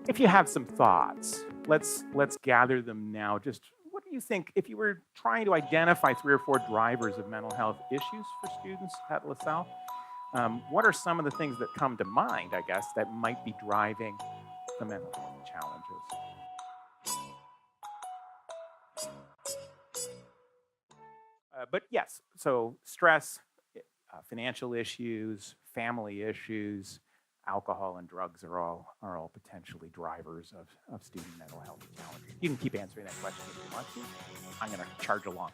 If you have some thoughts, let's gather them now. Just what do you think, if you were trying to identify 3 or 4 drivers of mental health issues for students at LaSalle, what are some of the things that come to mind, I guess, that might be driving the mental health challenges? But yes, so stress, financial issues, family issues, alcohol and drugs are all potentially drivers of student mental health challenges. You can keep answering that question if you want to. I'm going to charge along.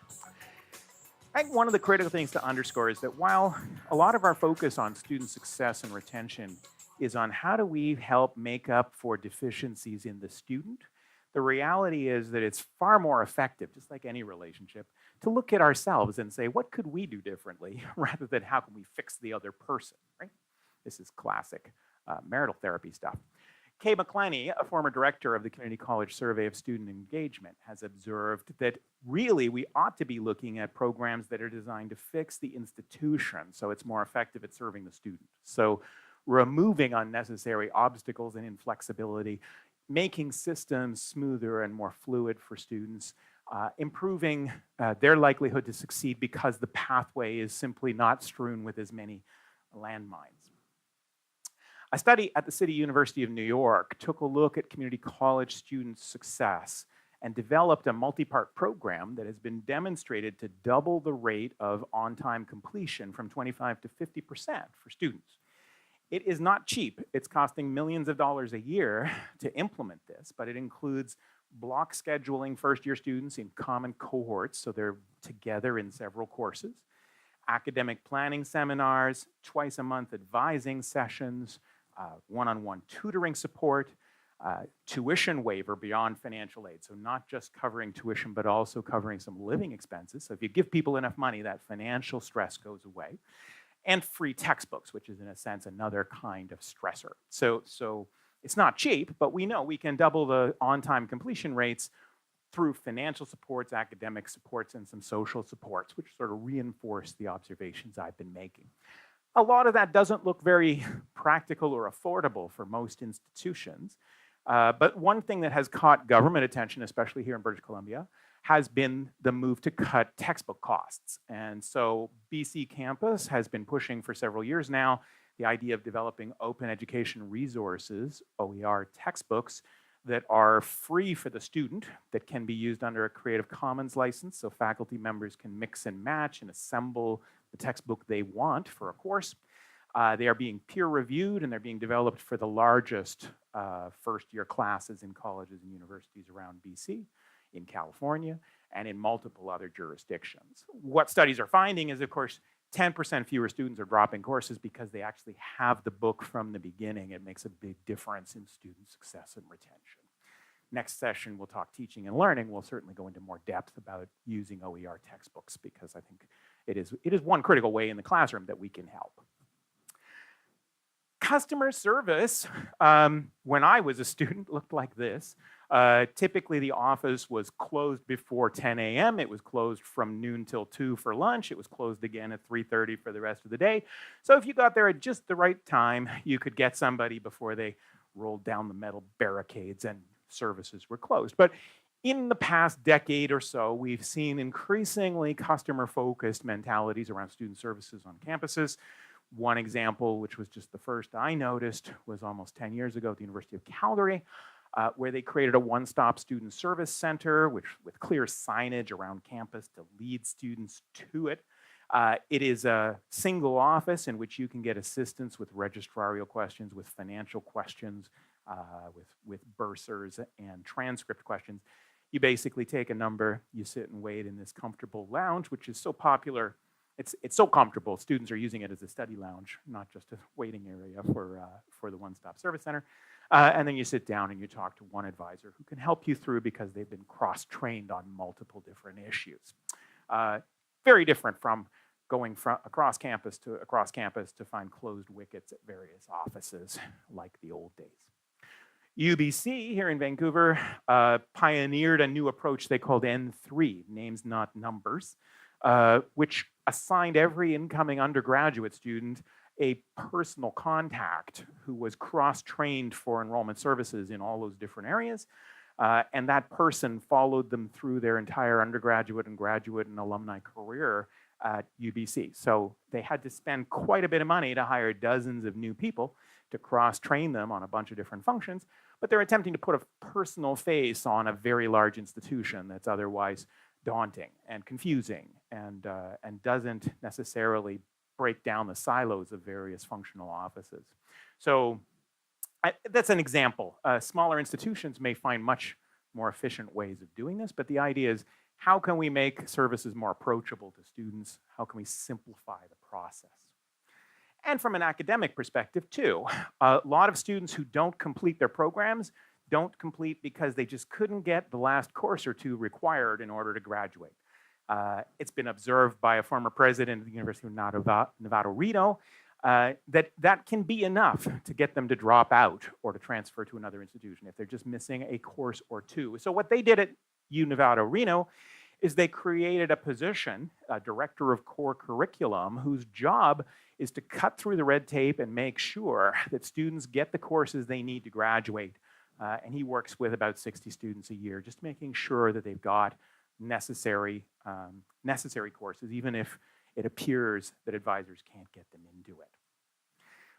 I think one of the critical things to underscore is that while a lot of our focus on student success and retention is on how do we help make up for deficiencies in the student, the reality is that it's far more effective, just like any relationship, to look at ourselves and say, what could we do differently, rather than how can we fix the other person, right? This is classic marital therapy stuff. Kay McClenny, a former director of the Community College Survey of Student Engagement, has observed that really we ought to be looking at programs that are designed to fix the institution so it's more effective at serving the student. So removing unnecessary obstacles and inflexibility, making systems smoother and more fluid for students, improving their likelihood to succeed because the pathway is simply not strewn with as many landmines. A study at the City University of New York took a look at community college student success and developed a multi-part program that has been demonstrated to double the rate of on-time completion from 25 to 50% for students. It is not cheap. It's costing millions of dollars a year to implement this, but it includes block scheduling first-year students in common cohorts, so they're together in several courses, academic planning seminars, twice-a-month advising sessions, one-on-one tutoring support, tuition waiver beyond financial aid, so not just covering tuition, but also covering some living expenses. So if you give people enough money, that financial stress goes away. And free textbooks, which is in a sense another kind of stressor. So it's not cheap, but we know we can double the on-time completion rates through financial supports, academic supports, and some social supports, which sort of reinforce the observations I've been making. A lot of that doesn't look very practical or affordable for most institutions, but one thing that has caught government attention, especially here in British Columbia, has been the move to cut textbook costs. And so BC Campus has been pushing for several years now the idea of developing open education resources, OER textbooks, that are free for the student, that can be used under a Creative Commons license, so faculty members can mix and match and assemble the textbook they want for a course. They are being peer reviewed, and they're being developed for the largest first-year classes in colleges and universities around BC, in California, and in multiple other jurisdictions. What studies are finding is, of course, 10% fewer students are dropping courses because they actually have the book from the beginning. It makes a big difference in student success and retention. Next session, we'll talk teaching and learning. We'll certainly go into more depth about using OER textbooks, because I think it is one critical way in the classroom that we can help. Customer service, when I was a student, looked like this. Typically, the office was closed before 10 a.m. It was closed from noon till 2 for lunch. It was closed again at 3:30 for the rest of the day. So if you got there at just the right time, you could get somebody before they rolled down the metal barricades and services were closed. But in the past decade or so, we've seen increasingly customer-focused mentalities around student services on campuses. One example, which was just the first I noticed, was almost 10 years ago at the University of Calgary, where they created a one-stop student service center with clear signage around campus to lead students to it. It is a single office in which you can get assistance with registrarial questions, with financial questions, with bursars and transcript questions. You basically take a number, you sit and wait in this comfortable lounge, which is so popular. It's so comfortable, students are using it as a study lounge, not just a waiting area for the one-stop service center. And then you sit down and you talk to one advisor who can help you through, because they've been cross-trained on multiple different issues. Very different from going from across campus to find closed wickets at various offices like the old days. UBC here in Vancouver pioneered a new approach they called N3, names not numbers, which assigned every incoming undergraduate student a personal contact who was cross-trained for enrollment services in all those different areas. And that person followed them through their entire undergraduate and graduate and alumni career at UBC. So they had to spend quite a bit of money to hire dozens of new people to cross-train them on a bunch of different functions, but they're attempting to put a personal face on a very large institution that's otherwise daunting and confusing and doesn't necessarily break down the silos of various functional offices. So that's an example. Smaller institutions may find much more efficient ways of doing this, but the idea is, how can we make services more approachable to students? How can we simplify the process? And from an academic perspective too, a lot of students who don't complete their programs don't complete because they just couldn't get the last course or two required in order to graduate. It's been observed by a former president of the University of Nevada, Reno, that can be enough to get them to drop out or to transfer to another institution if they're just missing a course or two. So what they did at U Nevada, Reno, is they created a position, a director of core curriculum, whose job is to cut through the red tape and make sure that students get the courses they need to graduate. And he works with about 60 students a year, just making sure that they've got necessary courses, even if it appears that advisors can't get them into it.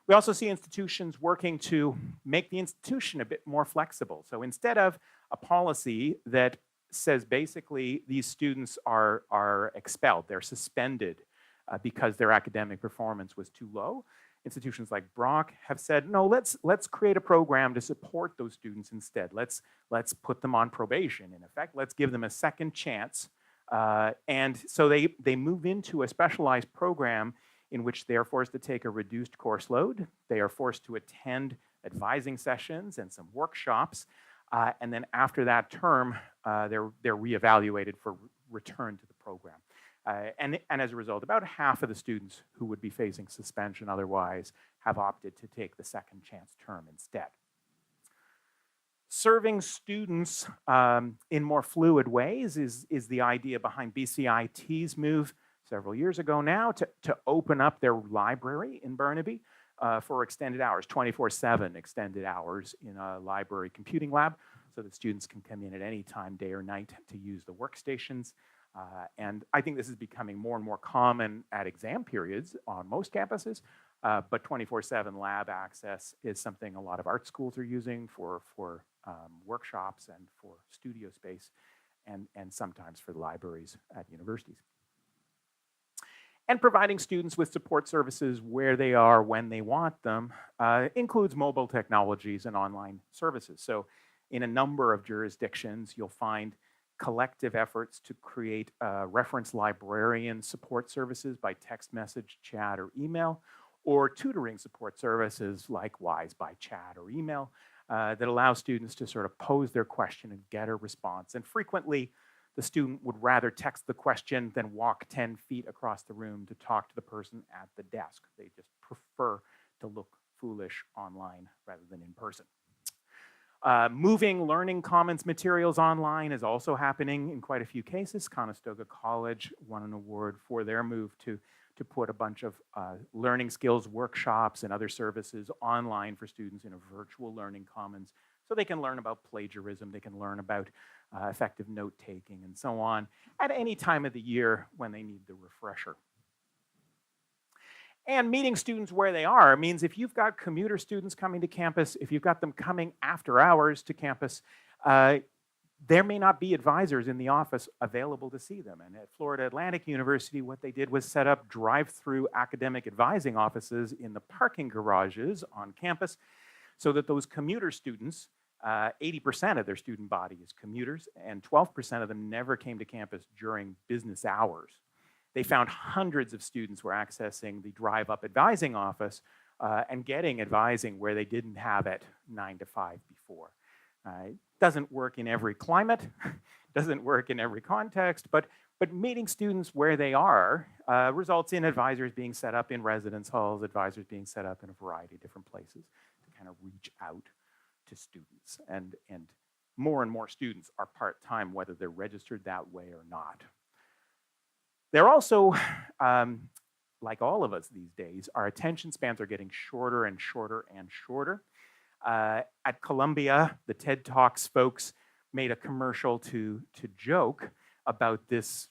We also see institutions working to make the institution a bit more flexible. So instead of a policy that says basically these students are expelled, they're suspended because their academic performance was too low, institutions like Brock have said, no, let's create a program to support those students instead. Let's put them on probation, in effect. Let's give them a second chance. And so they move into a specialized program in which they are forced to take a reduced course load. They are forced to attend advising sessions and some workshops. And then after that term, they're reevaluated for return to the program. And as a result, about half of the students who would be facing suspension otherwise have opted to take the second chance term instead. Serving students in more fluid ways is the idea behind BCIT's move several years ago now to open up their library in Burnaby for extended hours, 24/7 extended hours in a library computing lab, so that students can come in at any time, day or night, to use the workstations. And I think this is becoming more and more common at exam periods on most campuses, But 24/7 lab access is something a lot of art schools are using for workshops and for studio space, and sometimes for libraries at universities. And providing students with support services where they are, when they want them, includes mobile technologies and online services. So in a number of jurisdictions, you'll find collective efforts to create reference librarian support services by text message, chat, or email, or tutoring support services likewise by chat or email that allow students to sort of pose their question and get a response. And frequently, the student would rather text the question than walk 10 feet across the room to talk to the person at the desk. They just prefer to look foolish online rather than in person. Moving learning commons materials online is also happening in quite a few cases. Conestoga College won an award for their move to put a bunch of learning skills workshops and other services online for students in a virtual learning commons, so they can learn about plagiarism, they can learn about effective note-taking and so on at any time of the year when they need the refresher. And meeting students where they are means if you've got commuter students coming to campus, if you've got them coming after hours to campus, there may not be advisors in the office available to see them. And at Florida Atlantic University, what they did was set up drive-through academic advising offices in the parking garages on campus so that those commuter students, 80% of their student body is commuters, and 12% of them never came to campus during business hours. They found hundreds of students were accessing the drive-up advising office and getting advising where they didn't have it 9 to 5 before. It doesn't work in every climate, doesn't work in every context, but meeting students where they are results in advisors being set up in residence halls, advisors being set up in a variety of different places to kind of reach out to students. And more students are part-time, whether they're registered that way or not. They're also, like all of us these days, our attention spans are getting shorter and shorter and shorter. At Columbia, the TED Talks folks made a commercial to joke about this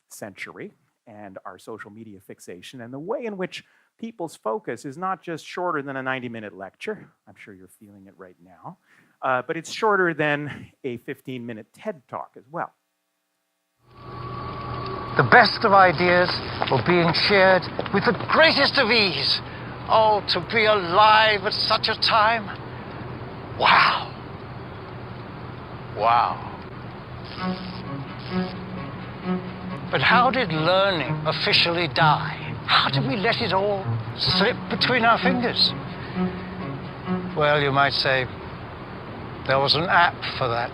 century and our social media fixation and the way in which people's focus is not just shorter than a 90-minute lecture. I'm sure you're feeling it right now. But it's shorter than a 15-minute TED Talk as well. The best of ideas were being shared with the greatest of ease. Oh, to be alive at such a time. Wow. Wow. But how did learning officially die? How did we let it all slip between our fingers? Well, you might say there was an app for that.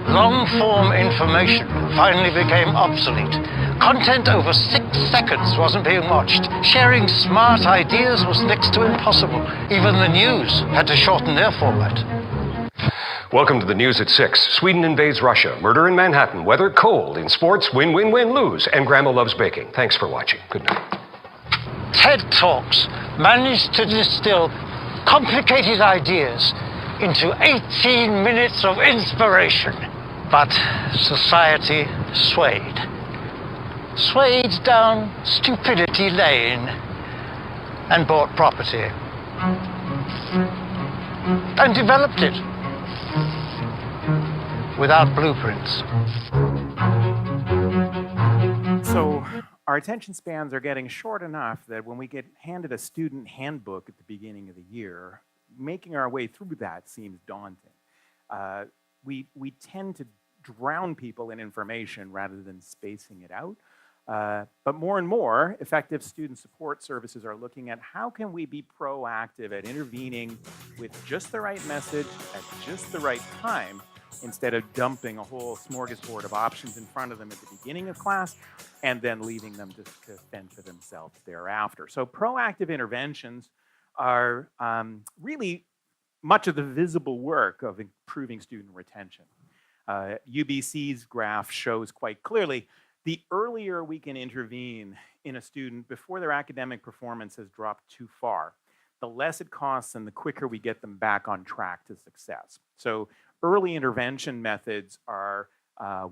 Long-form information finally became obsolete. Content over 6 seconds wasn't being watched. Sharing smart ideas was next to impossible. Even the news had to shorten their format. Welcome to the news at 6. Sweden invades Russia. Murder in Manhattan. Weather cold. In sports, win, win, win, lose. And Grandma loves baking. Thanks for watching. Good night. TED Talks managed to distill complicated ideas into 18 minutes of inspiration. But society swayed. Swayed down stupidity lane and bought property. And developed it without blueprints. So our attention spans are getting short enough that when we get handed a student handbook at the beginning of the year, making our way through that seems daunting. We tend to drown people in information rather than spacing it out. But more and more, effective student support services are looking at how can we be proactive at intervening with just the right message at just the right time, instead of dumping a whole smorgasbord of options in front of them at the beginning of class and then leaving them to fend for themselves thereafter. So proactive interventions are really much of the visible work of improving student retention. UBC's graph shows quite clearly the earlier we can intervene in a student before their academic performance has dropped too far, the less it costs and the quicker we get them back on track to success. So early intervention methods are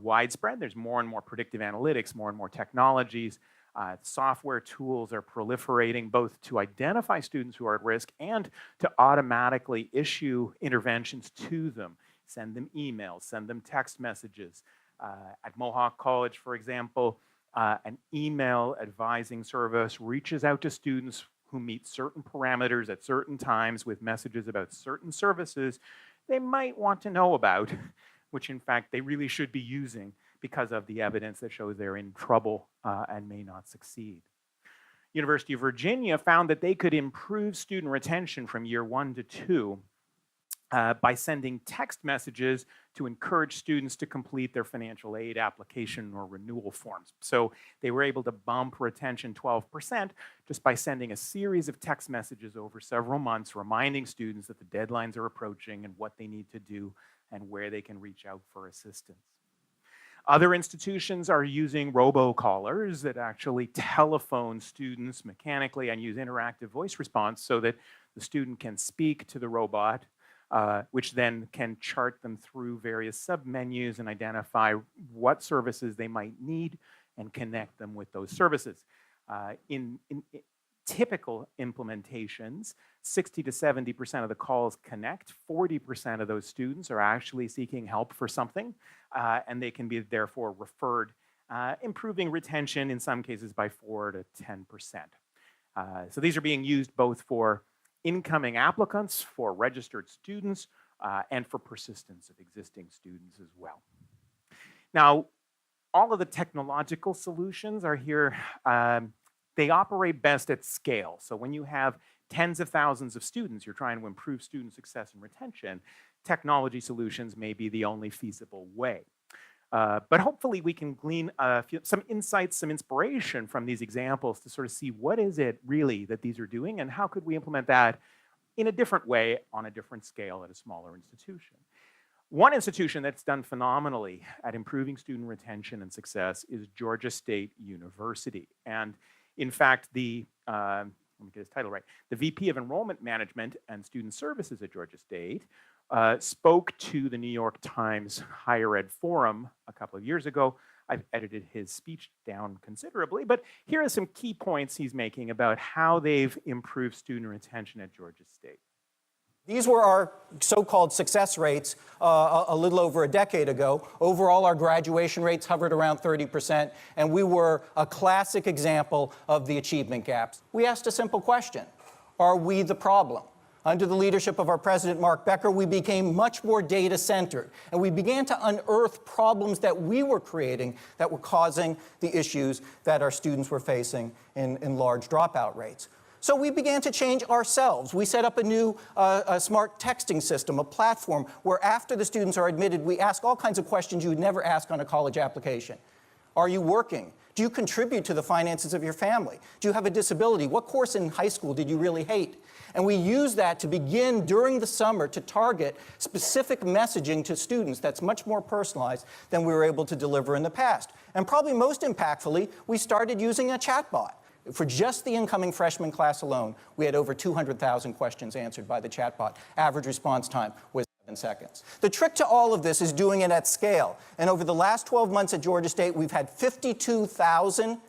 widespread. There's more and more predictive analytics, more and more technologies Software tools are proliferating both to identify students who are at risk and to automatically issue interventions to them, send them emails, send them text messages. At Mohawk College, for example, an email advising service reaches out to students who meet certain parameters at certain times with messages about certain services they might want to know about, which in fact they really should be using because of the evidence that shows they're in trouble and may not succeed. University of Virginia found that they could improve student retention from year 1 to 2 by sending text messages to encourage students to complete their financial aid application or renewal forms. So they were able to bump retention 12% just by sending a series of text messages over several months, reminding students that the deadlines are approaching and what they need to do and where they can reach out for assistance. Other institutions are using robocallers that actually telephone students mechanically and use interactive voice response so that the student can speak to the robot, which then can chart them through various submenus and identify what services they might need and connect them with those services. In typical implementations, 60 to 70% of the calls connect. 40% of those students are actually seeking help for something, and they can be therefore referred, improving retention in some cases by 4 to 10%. So these are being used both for incoming applicants, for registered students, and for persistence of existing students as well. Now, all of the technological solutions are here. They operate best at scale. So when you have tens of thousands of students, you're trying to improve student success and retention, technology solutions may be the only feasible way. But hopefully we can glean some insights, some inspiration from these examples to sort of see what is it really that these are doing and how could we implement that in a different way on a different scale at a smaller institution. One institution that's done phenomenally at improving student retention and success is Georgia State University. And in fact, let me get his title right, the VP of Enrollment Management and Student Services at Georgia State spoke to the New York Times Higher Ed Forum a couple of years ago. I've edited his speech down considerably, but here are some key points he's making about how they've improved student retention at Georgia State. These were our so-called success rates a little over a decade ago. Overall, our graduation rates hovered around 30%, and we were a classic example of the achievement gaps. We asked a simple question: are we the problem? Under the leadership of our president, Mark Becker, we became much more data-centered, and we began to unearth problems that we were creating that were causing the issues that our students were facing in large dropout rates. So we began to change ourselves. We set up a new smart texting system, a platform where after the students are admitted, we ask all kinds of questions you would never ask on a college application. Are you working? Do you contribute to the finances of your family? Do you have a disability? What course in high school did you really hate? And we use that to begin during the summer to target specific messaging to students that's much more personalized than we were able to deliver in the past. And probably most impactfully, we started using a chatbot. For just the incoming freshman class alone, we had over 200,000 questions answered by the chatbot. Average response time was 7 seconds. The trick to all of this is doing it at scale. And over the last 12 months at Georgia State, we've had 52,000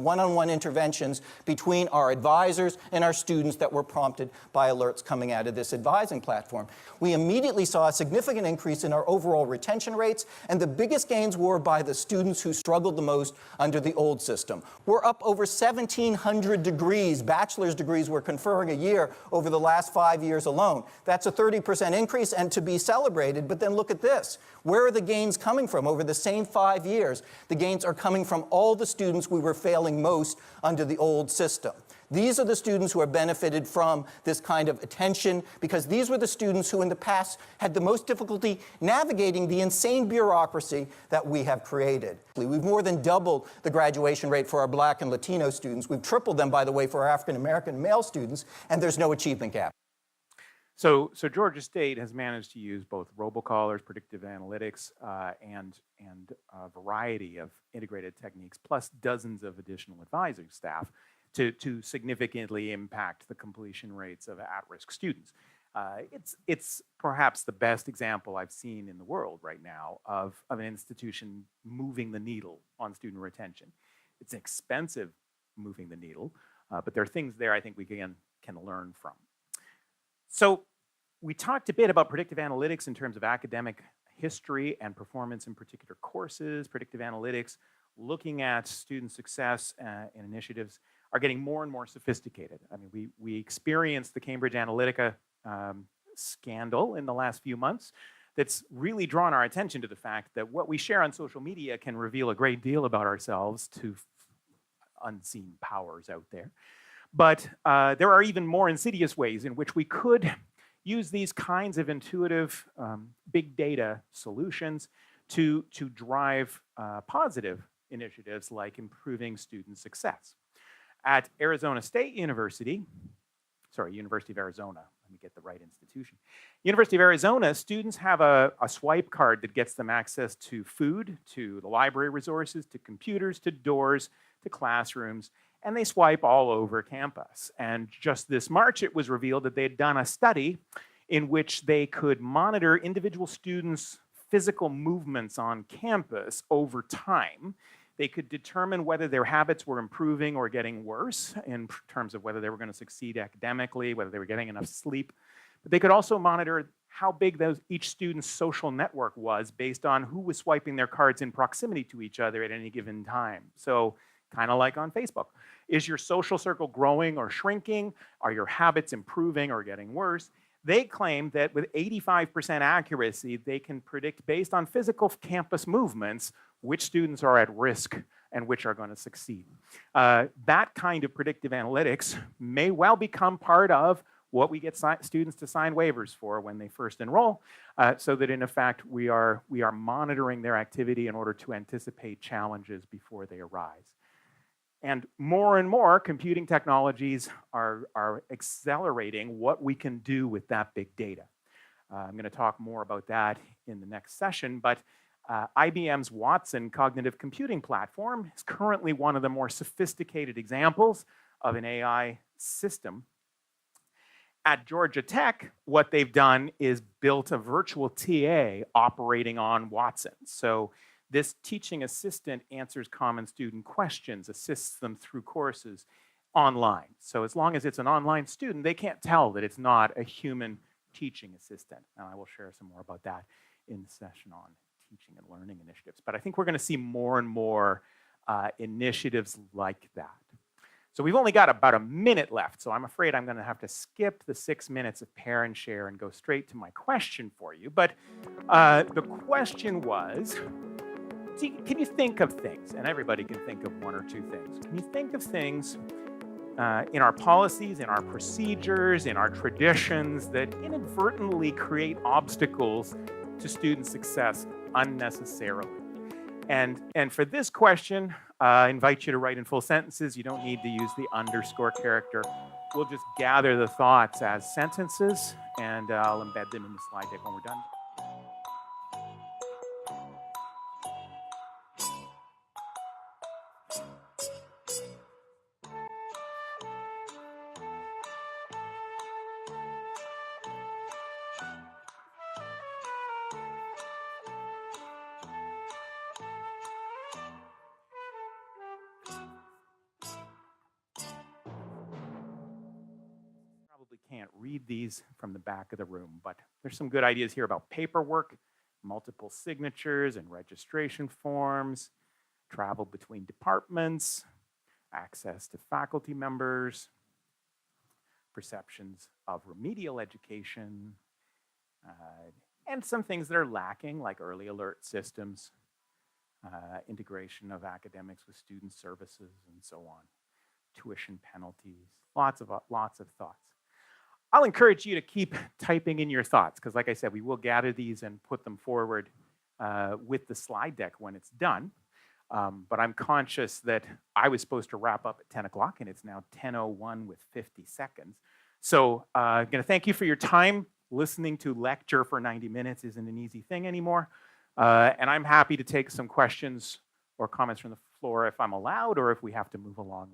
one-on-one interventions between our advisors and our students that were prompted by alerts coming out of this advising platform. We immediately saw a significant increase in our overall retention rates, and the biggest gains were by the students who struggled the most under the old system. We're up over 1,700 degrees, bachelor's degrees we're conferring a year over the last 5 years alone. That's a 30% increase and to be celebrated, but then look at this. Where are the gains coming from over the same 5 years? The gains are coming from all the students we were failing most under the old system. These are the students who have benefited from this kind of attention because these were the students who in the past had the most difficulty navigating the insane bureaucracy that we have created. We've more than doubled the graduation rate for our Black and Latino students. We've tripled them, by the way, for our African American male students, and there's no achievement gap. So Georgia State has managed to use both robocallers, predictive analytics, and a variety of integrated techniques, plus dozens of additional advisory staff to significantly impact the completion rates of at-risk students. It's perhaps the best example I've seen in the world right now of an institution moving the needle on student retention. it's expensive moving the needle, but there are things there I think we can learn from. So we talked a bit about predictive analytics in terms of academic history and performance in particular courses. Predictive analytics, looking at student success and initiatives, are getting more and more sophisticated. I mean, we experienced the Cambridge Analytica scandal in the last few months that's really drawn our attention to the fact that what we share on social media can reveal a great deal about ourselves to unseen powers out there. But there are even more insidious ways in which we could use these kinds of intuitive big data solutions to drive positive initiatives like improving student success. At Arizona State University, University of Arizona, let me get the right institution. University of Arizona, students have a swipe card that gets them access to food, to the library resources, to computers, to doors, to classrooms, and they swipe all over campus. And just this March, it was revealed that they had done a study in which they could monitor individual students' physical movements on campus over time. They could determine whether their habits were improving or getting worse in terms of whether they were going to succeed academically, whether they were getting enough sleep. But they could also monitor how big each student's social network was based on who was swiping their cards in proximity to each other at any given time. So kind of like on Facebook. Is your social circle growing or shrinking? Are your habits improving or getting worse? They claim that with 85% accuracy, they can predict based on physical campus movements which students are at risk and which are going to succeed. That kind of predictive analytics may well become part of what we get students to sign waivers for when they first enroll, so that in effect we are monitoring their activity in order to anticipate challenges before they arise. And more computing technologies are accelerating what we can do with that big data. I'm going to talk more about that in the next session, but IBM's Watson cognitive computing platform is currently one of the more sophisticated examples of an AI system. At Georgia Tech, what they've done is built a virtual TA operating on Watson. So this teaching assistant answers common student questions, assists them through courses online. So as long as it's an online student, they can't tell that it's not a human teaching assistant. And I will share some more about that in the session on teaching and learning initiatives. But I think we're going to see more and more initiatives like that. So we've only got about a minute left, so I'm afraid I'm going to have to skip the 6 minutes of pair and share and go straight to my question for you. But the question was, can you think of things, and everybody can think of one or two things, can you think of things in our policies, in our procedures, in our traditions that inadvertently create obstacles to student success unnecessarily? And for this question, I invite you to write in full sentences. You don't need to use the underscore character. We'll just gather the thoughts as sentences, and I'll embed them in the slide deck when we're done. Can't read these from the back of the room, but there's some good ideas here about paperwork, multiple signatures and registration forms, travel between departments, access to faculty members, perceptions of remedial education, and some things that are lacking, like early alert systems, integration of academics with student services, and so on, tuition penalties, lots of thoughts. I'll encourage you to keep typing in your thoughts, because like I said, we will gather these and put them forward with the slide deck when it's done. But I'm conscious that I was supposed to wrap up at 10 o'clock, and it's now 10:01 with 50 seconds. So I'm going to thank you for your time. Listening to lecture for 90 minutes isn't an easy thing anymore. And I'm happy to take some questions or comments from the floor if I'm allowed, or if we have to move along,